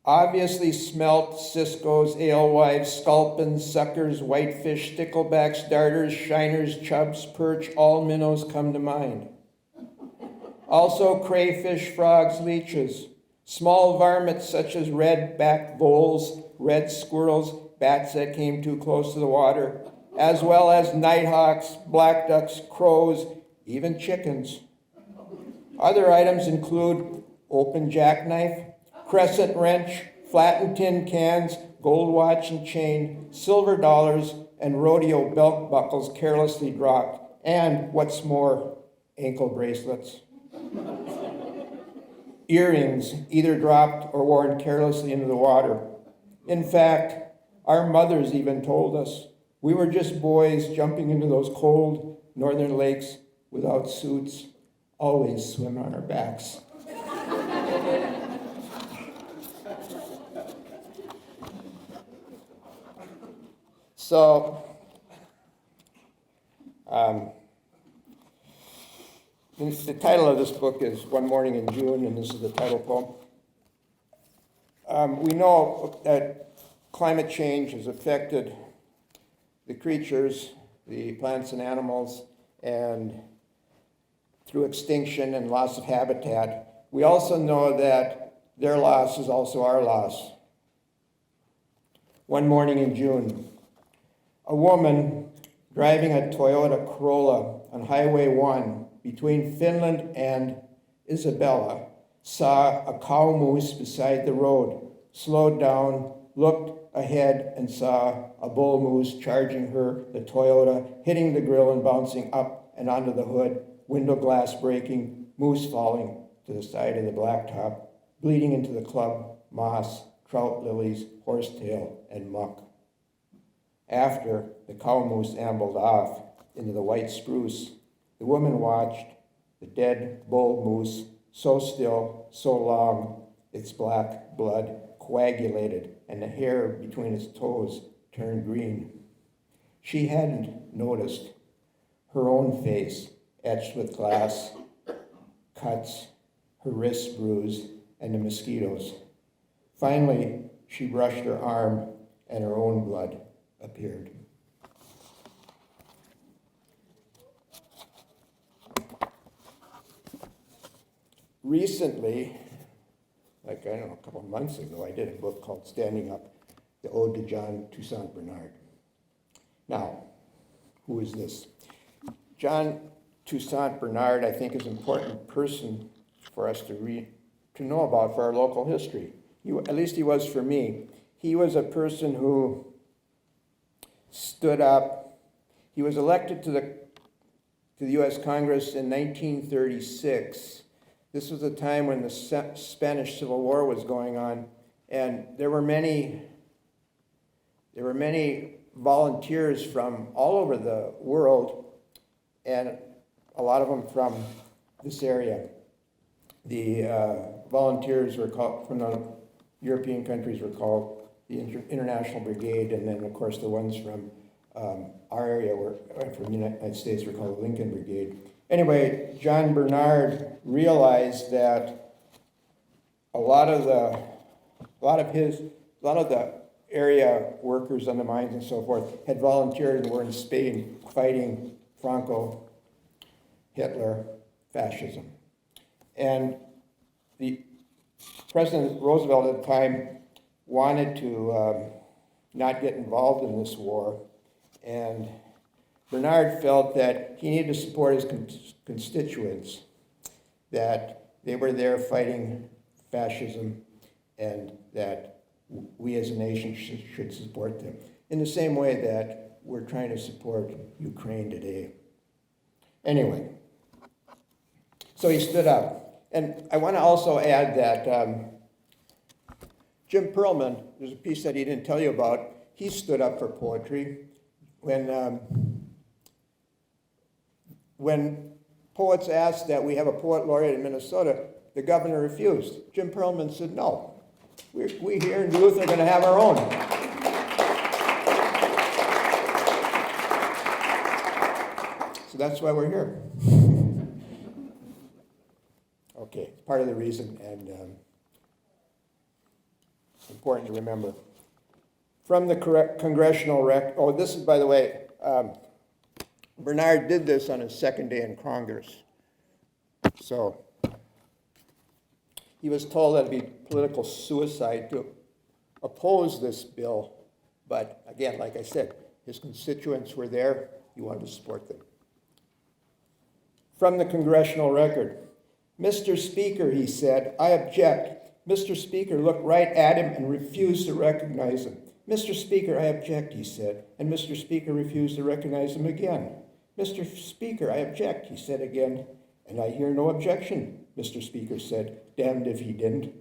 Obviously smelt, ciscos, alewives, sculpins, suckers, whitefish, sticklebacks, darters, shiners, chubs, perch, all minnows come to mind. Also crayfish, frogs, leeches, small varmints such as red-backed voles, red squirrels, bats that came too close to the water, as well as nighthawks, black ducks, crows, even chickens. Other items include open jackknife, crescent wrench, flattened tin cans, gold watch and chain, silver dollars, and rodeo belt buckles carelessly dropped, and what's more, ankle bracelets. Earrings either dropped or worn carelessly into the water. In fact, our mothers even told us we were just boys jumping into those cold northern lakes without suits, always swim on our backs. So, the title of this book is One Morning in June, and this is the title poem. We know that climate change has affected the creatures, the plants and animals, and through extinction and loss of habitat. We also know that their loss is also our loss. One morning in June, a woman driving a Toyota Corolla on Highway 1 between Finland and Isabella saw a cow moose beside the road, slowed down, looked ahead, and saw a bull moose charging her, the Toyota, hitting the grill and bouncing up and onto the hood, window glass breaking, moose falling to the side of the blacktop, bleeding into the club, moss, trout lilies, horsetail, and muck. After the cow moose ambled off into the white spruce, the woman watched the dead bull moose, so still, so long, its black blood coagulated and the hair between its toes turned green. She hadn't noticed her own face etched with glass, cuts, her wrists bruised, and the mosquitoes. Finally, she brushed her arm and her own blood appeared. Recently, a couple of months ago, I did a book called Standing Up, the Ode to John Toussaint Bernard. Now, who is this? John Toussaint Bernard, I think, is an important person for us to know about for our local history. At least he was for me. He was a person who stood up. He was elected to the U.S. Congress in 1936. This was a time when the Spanish Civil War was going on, and there were many volunteers from all over the world, and a lot of them from this area. The volunteers were called, from the European countries, were called the International Brigade, and then of course the ones from our area from the United States were called the Lincoln Brigade. Anyway, John Bernard realized that a lot of the area workers on the mines and so forth had volunteered and were in Spain fighting Franco, Hitler, fascism. And the President Roosevelt at the time wanted to not get involved in this war, and Bernard felt that he needed to support his constituents, that they were there fighting fascism, and that we as a nation should support them in the same way that we're trying to support Ukraine today. Anyway, so he stood up. And I want to also add that Jim Perlman, there's a piece that he didn't tell you about, he stood up for poetry. When poets asked that we have a poet laureate in Minnesota, the governor refused. Jim Perlman said, no, we here in Duluth are going to have our own. So that's why we're here. Okay, part of the reason, and important to remember. From the congressional record, this is, by the way, Bernard did this on his second day in Congress. So he was told that it'd be political suicide to oppose this bill. But again, like I said, his constituents were there. He wanted to support them. From the congressional record, Mr. Speaker, he said, I object Mr. Speaker looked right at him and refused to recognize him. Mr. Speaker, I object, he said, and Mr. Speaker refused to recognize him again. Mr. Speaker, I object, he said again, and I hear no objection, Mr. Speaker said, damned if he didn't.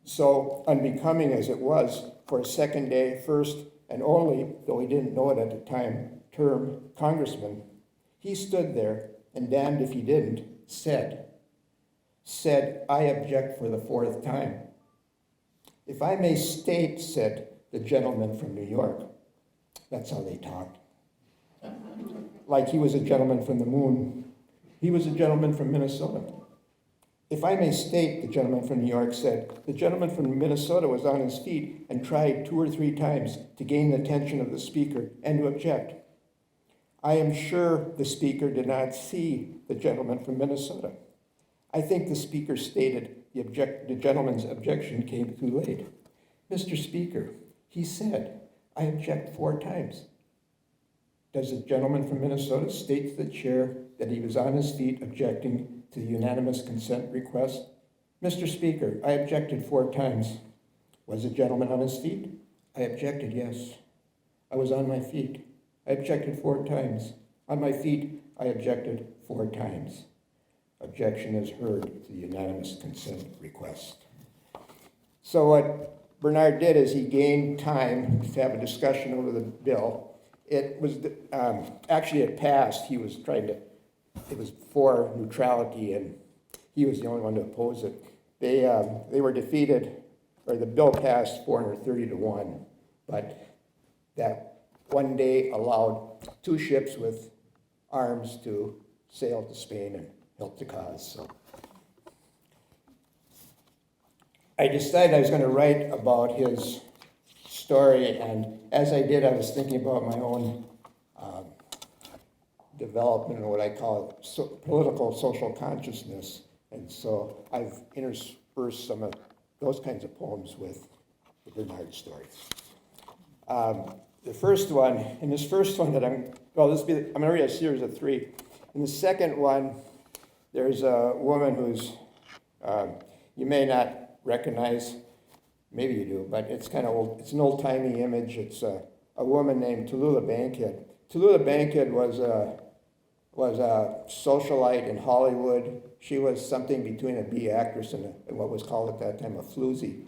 So unbecoming as it was for a second day, first and only, though he didn't know it at the time, term congressman, he stood there and damned if he didn't, said, I object for the fourth time. If I may state, said the gentleman from New York, that's how they talked. Like he was a gentleman from the moon. He was a gentleman from Minnesota. If I may state, the gentleman from New York said, the gentleman from Minnesota was on his feet and tried 2 or 3 times to gain the attention of the speaker and to object. I am sure the speaker did not see the gentleman from Minnesota. I think the speaker stated the gentleman's objection came too late. Mr. Speaker, he said, I object 4 times. Does the gentleman from Minnesota state to the chair that he was on his feet objecting to the unanimous consent request? Mr. Speaker, I objected 4 times. Was the gentleman on his feet? I objected, yes. I was on my feet. I objected 4 times. On my feet, I objected 4 times. Objection is heard to the unanimous consent request. So what Bernard did is he gained time to have a discussion over the bill. It was, actually it passed. It was for neutrality, and he was the only one to oppose it. They were defeated, or the bill passed 430-1, but that one day allowed 2 ships with arms to sail to Spain and help the cause. So I decided I was going to write about his story, and as I did, I was thinking about my own development, or what I call political social consciousness, and so I've interspersed some of those kinds of poems with the Bernard story. The first one, in this first one that I'm going to read a series of 3. In the second one, there's a woman who's, you may not recognize, maybe you do, but it's kind of old. It's an old-timey image. It's a woman named Tallulah Bankhead. Tallulah Bankhead was a socialite in Hollywood. She was something between a B actress and what was called at that time a floozy.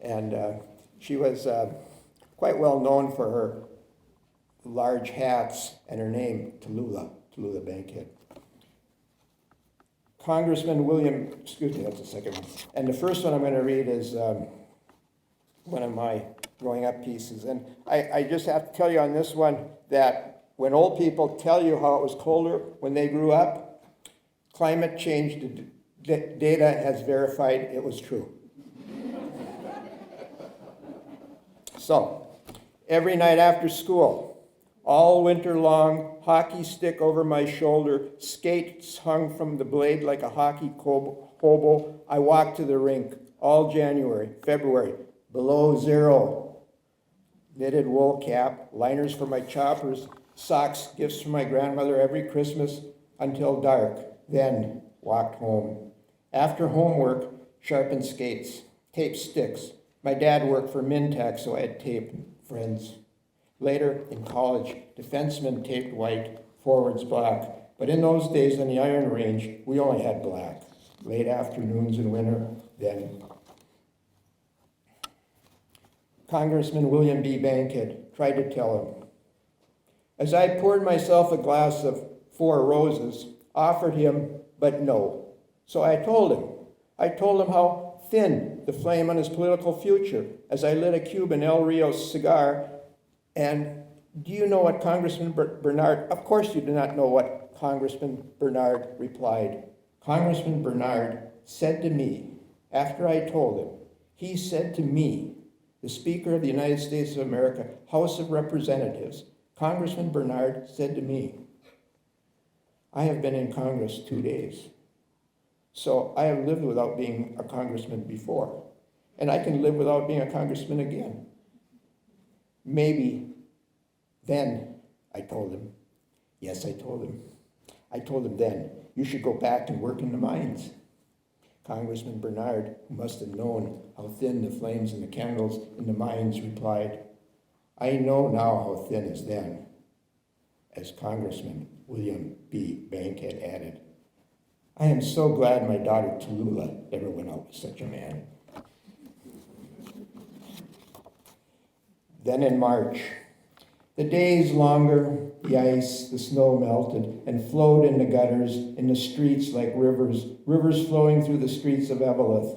And she was quite well known for her large hats and her name, Tallulah Bankhead. Congressman William, excuse me, that's the second one. And the first one I'm going to read is one of my growing up pieces. And I just have to tell you on this one that when old people tell you how it was colder when they grew up, climate change data has verified it was true. So, every night after school, all winter long, hockey stick over my shoulder, skates hung from the blade like a hockey hobo, I walked to the rink all January, February, below 0. Knitted wool cap, liners for my choppers, socks, gifts from my grandmother every Christmas until dark, then walked home. After homework, sharpened skates, taped sticks. My dad worked for Mintac, so I had tape, friends. Later, in college, defensemen taped white, forwards black. But in those days on the iron range, we only had black. Late afternoons in winter, then. Congressman William B. Bankhead tried to tell him. As I poured myself a glass of 4 roses, offered him, but no. So I told him how thin the flame on his political future as I lit a Cuban El Rios cigar. And do you know what Congressman Bernard, of course you do not know what Congressman Bernard replied. Congressman Bernard said to me, after I told him, he said to me, the Speaker of the United States of America, House of Representatives, Congressman Bernard said to me, I have been in Congress 2 days. So I have lived without being a congressman before, and I can live without being a congressman again. Maybe then, I told him. Yes, I told him. I told him then, you should go back and work in the mines. Congressman Bernard, who must have known how thin the flames and the candles in the mines, replied, I know now how thin is then, as Congressman William B. Bankhead added. I am so glad my daughter Tallulah never went out with such a man. Then in March, the days longer, the ice, the snow melted and flowed in the gutters, in the streets like rivers, rivers flowing through the streets of Eveleth.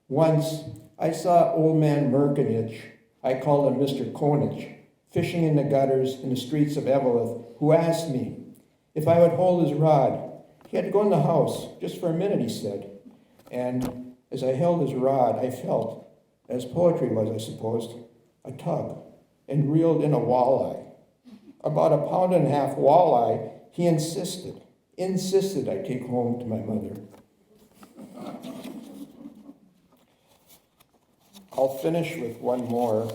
Once, I saw old man Merkenich, I called him Mr. Konich, fishing in the gutters in the streets of Eveleth, who asked me if I would hold his rod. He had to go in the house, just for a minute, he said. And as I held his rod, I felt, as poetry was, I supposed, a tug, and reeled in a walleye. About 1.5 pound walleye, he insisted I take home to my mother. I'll finish with one more,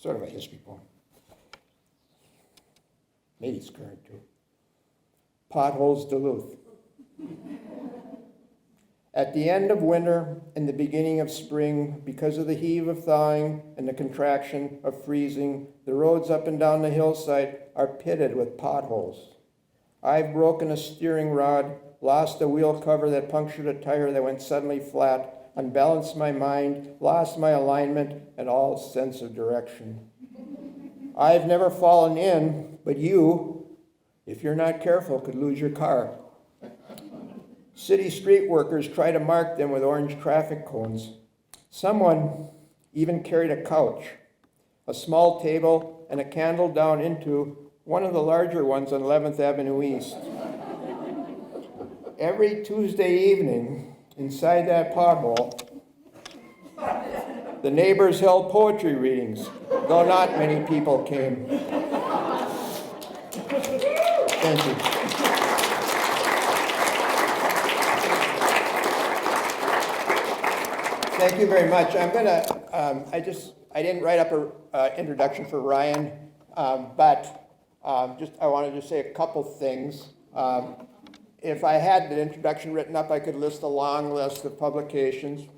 sort of a history poem. Maybe it's current too. Potholes, Duluth. At the end of winter and the beginning of spring, because of the heave of thawing and the contraction of freezing, the roads up and down the hillside are pitted with potholes. I've broken a steering rod, lost a wheel cover that punctured a tire that went suddenly flat, unbalanced my mind, lost my alignment and all sense of direction. I've never fallen in, but you, if you're not careful, could lose your car. City street workers try to mark them with orange traffic cones. Someone even carried a couch, a small table, and a candle down into one of the larger ones on 11th Avenue East. Every Tuesday evening, inside that pothole, the neighbors held poetry readings, though not many people came. Thank you. Thank you very much. I'm gonna, I didn't write up an introduction for Ryan, but I wanted to say a couple things. If I had the introduction written up, I could list a long list of publications,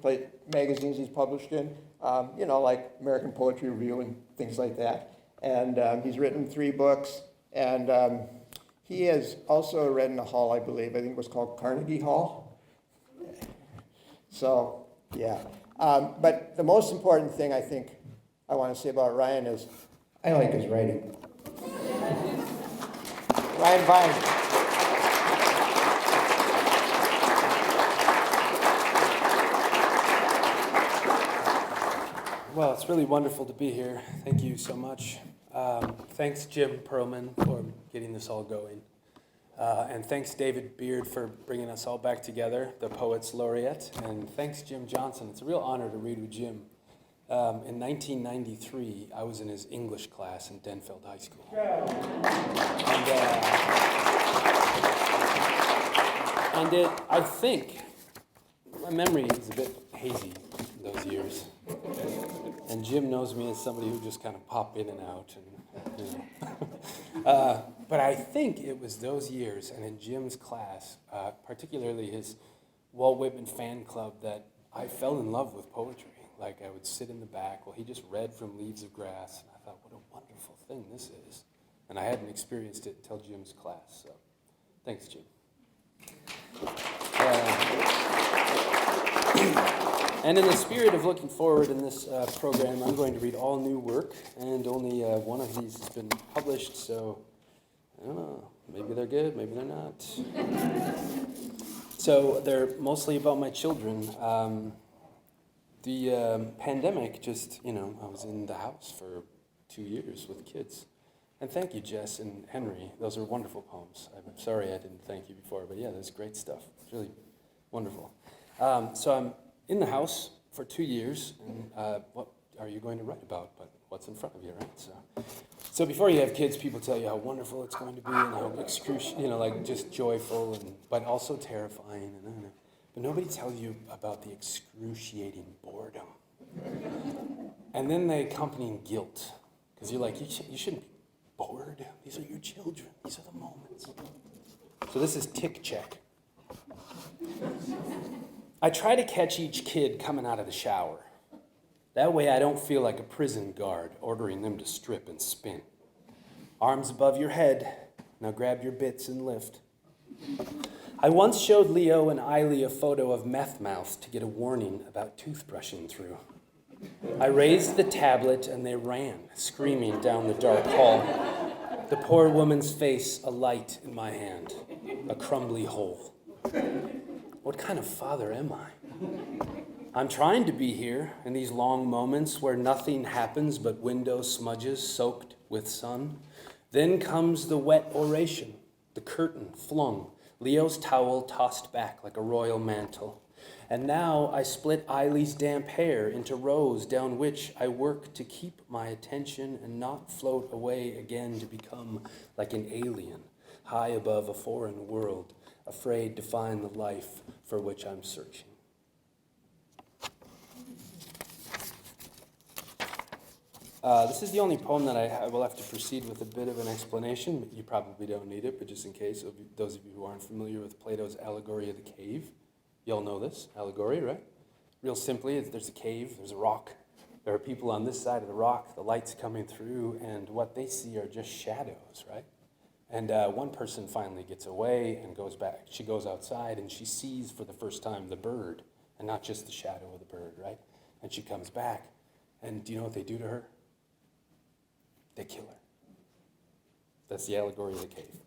magazines he's published in, like American Poetry Review and things like that. And he's written 3 books, and he has also read in a hall, I believe. I think it was called Carnegie Hall. So, yeah. But the most important thing I think I want to say about Ryan is I like his writing. Ryan Vine. Well, it's really wonderful to be here. Thank you so much. Thanks, Jim Perlman, for getting this all going. And thanks, David Beard, for bringing us all back together, the Poets Laureate. And thanks, Jim Johnson. It's a real honor to read with Jim. In 1993, I was in his English class in Denfeld High School. I think, my memory is a bit hazy in those years. And Jim knows me as somebody who just kind of pop in and out. But I think it was those years, and in Jim's class, particularly his Walt Whitman fan club, that I fell in love with poetry. Like, I would sit in the back while he just read from Leaves of Grass, and I thought, what a wonderful thing this is. And I hadn't experienced it till Jim's class, so thanks, Jim. And in the spirit of looking forward in this program, I'm going to read all new work, and only one of these has been published, so I don't know, maybe they're good, maybe they're not. So they're mostly about my children. The pandemic just, I was in the house for 2 years with kids. And thank you, Jess and Henry. Those are wonderful poems. I'm sorry I didn't thank you before, but yeah, that's great stuff. It's really wonderful. So I'm in the house for 2 years, and what are you going to write about? But what's in front of you, right? So before you have kids, people tell you how wonderful it's going to be and how excruciating, just joyful, but also terrifying. But nobody tells you about the excruciating boredom. And then the accompanying guilt, because you're like, you shouldn't be bored. These are your children. These are the moments. So this is Tick Check. I try to catch each kid coming out of the shower. That way I don't feel like a prison guard ordering them to strip and spin. Arms above your head. Now grab your bits and lift. I once showed Leo and Eiley a photo of meth mouth to get a warning about toothbrushing through. I raised the tablet and they ran, screaming down the dark hall. The poor woman's face alight in my hand, a crumbly hole. What kind of father am I? I'm trying to be here in these long moments where nothing happens but window smudges soaked with sun. Then comes the wet oration, the curtain flung, Leo's towel tossed back like a royal mantle. And now I split Eiley's damp hair into rows down which I work to keep my attention and not float away again to become like an alien, high above a foreign world, afraid to find the life for which I'm searching. This is the only poem that I will have to proceed with a bit of an explanation. You probably don't need it, but just in case, those of you who aren't familiar with Plato's allegory of the cave, you all know this allegory, right? Real simply, there's a cave, there's a rock. There are people on this side of the rock, the light's coming through, and what they see are just shadows, right? And one person finally gets away and goes back. She goes outside and she sees for the first time the bird, and not just the shadow of the bird, right? And she comes back, and do you know what they do to her? They kill her. That's the allegory of the cave.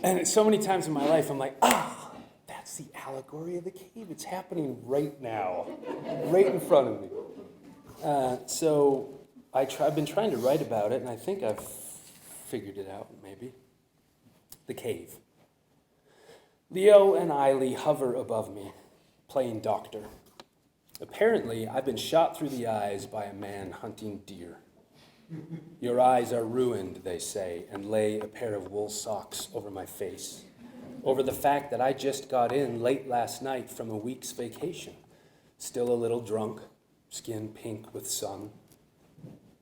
And so many times in my life, I'm like, that's the allegory of the cave. It's happening right now, right in front of me. So I've been trying to write about it, and I think I've figured it out, maybe. The cave. Leo and Eiley hover above me, playing doctor. Apparently, I've been shot through the eyes by a man hunting deer. Your eyes are ruined, they say, and lay a pair of wool socks over my face, over the fact that I just got in late last night from a week's vacation, still a little drunk, skin pink with sun.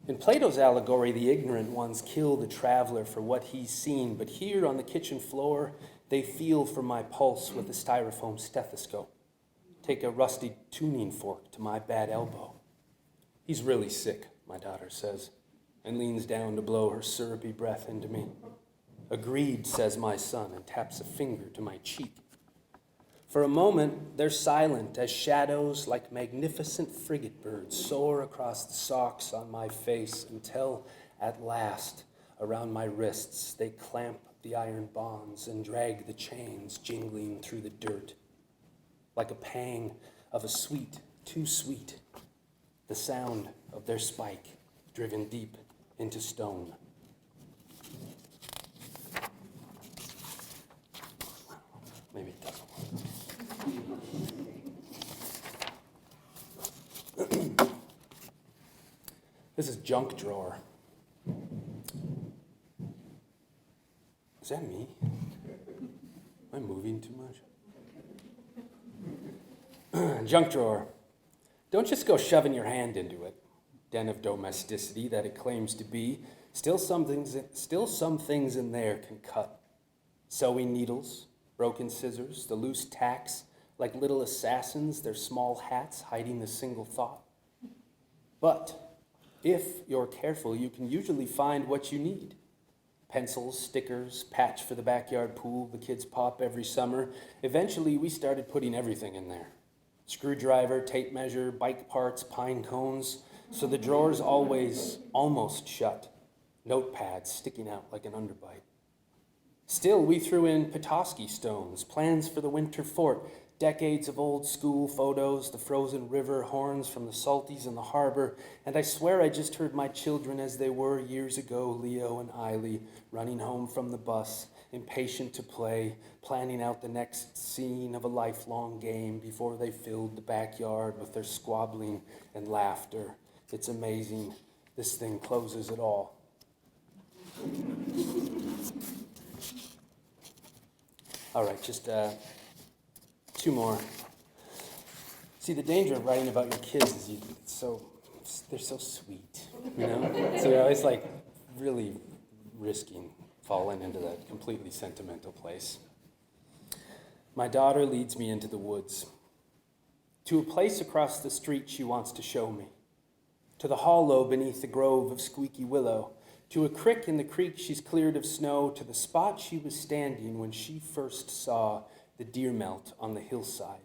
In Plato's allegory, the ignorant ones kill the traveler for what he's seen, but here on the kitchen floor, they feel for my pulse with a styrofoam stethoscope, take a rusty tuning fork to my bad elbow. He's really sick, my daughter says, and leans down to blow her syrupy breath into me. Agreed, says my son, and taps a finger to my cheek. For a moment, they're silent as shadows like magnificent frigate birds soar across the socks on my face until, at last, around my wrists, they clamp the iron bonds and drag the chains jingling through the dirt. Like a pang of a sweet, too sweet, the sound of their spike driven deep into stone. Maybe it doesn't work. This is junk drawer. Is that me? Am I moving too much? Junk drawer. Don't just go shoving your hand into it. Den of domesticity that it claims to be. Still some things in there can cut. Sewing needles, broken scissors, the loose tacks, like little assassins, their small hats hiding the single thought. But if you're careful, you can usually find what you need. Pencils, stickers, patch for the backyard pool the kids pop every summer. Eventually, we started putting everything in there. Screwdriver, tape measure, bike parts, pine cones. So the drawer's always almost shut. Notepads sticking out like an underbite. Still, we threw in Petoskey stones, plans for the winter fort, decades of old school photos, the frozen river, horns from the salties in the harbor, and I swear I just heard my children as they were years ago, Leo and Eiley, running home from the bus, impatient to play, planning out the next scene of a lifelong game before they filled the backyard with their squabbling and laughter. It's amazing. This thing closes it all. All right, just two more. See, the danger of writing about your kids is they're so sweet, you know? So you're always like really risking falling into that completely sentimental place. My daughter leads me into the woods, to a place across the street she wants to show me, to the hollow beneath the grove of squeaky willow, to a crick in the creek she's cleared of snow, to the spot she was standing when she first saw the deer melt on the hillside.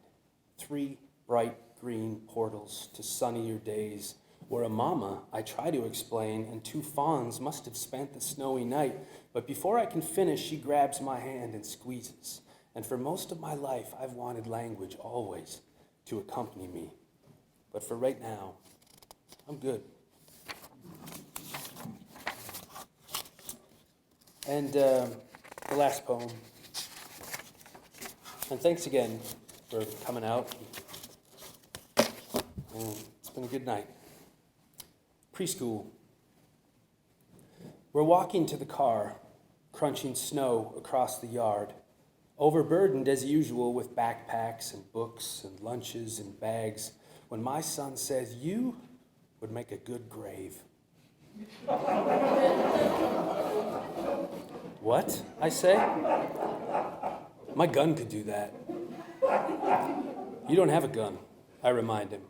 3 bright green portals to sunnier days, where a mama, I try to explain, and 2 fawns must have spent the snowy night, but before I can finish, she grabs my hand and squeezes. And for most of my life, I've wanted language always to accompany me. But for right now, I'm good. And the last poem. And thanks again for coming out. And it's been a good night. Preschool. We're walking to the car, crunching snow across the yard, overburdened as usual with backpacks and books and lunches and bags, when my son says, "You would make a good grave." "What?" I say. "My gun could do that." "You don't have a gun," I remind him,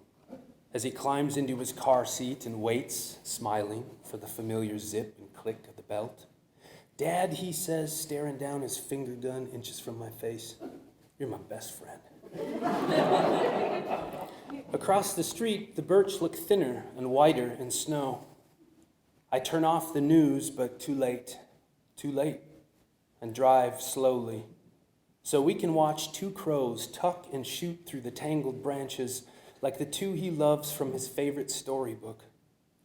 as he climbs into his car seat and waits, smiling, for the familiar zip and click of the belt. "Dad," he says, staring down his finger gun inches from my face, "you're my best friend." Across the street, the birch look thinner and whiter in snow. I turn off the news, but too late, and drive slowly, so we can watch 2 crows tuck and shoot through the tangled branches like the 2 he loves from his favorite storybook,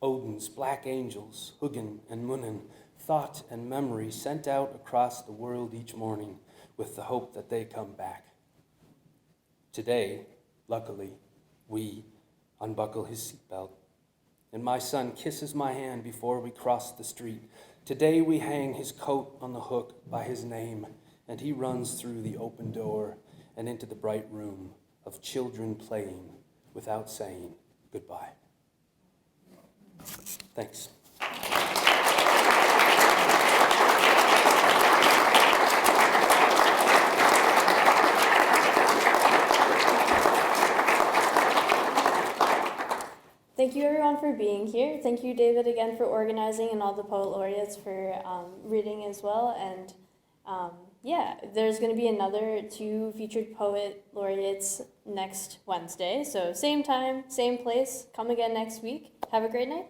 Odin's Black Angels, Hugin and Munin, thought and memory sent out across the world each morning with the hope that they come back. Today, luckily, we unbuckle his seatbelt, and my son kisses my hand before we cross the street. Today we hang his coat on the hook by his name, and he runs through the open door and into the bright room of children playing without saying goodbye. Thanks. Thank you everyone for being here. Thank you, David, again for organizing, and all the poet laureates for reading as well. And yeah, there's going to be another 2 featured poet laureates next Wednesday. So same time, same place. Come again next week. Have a great night.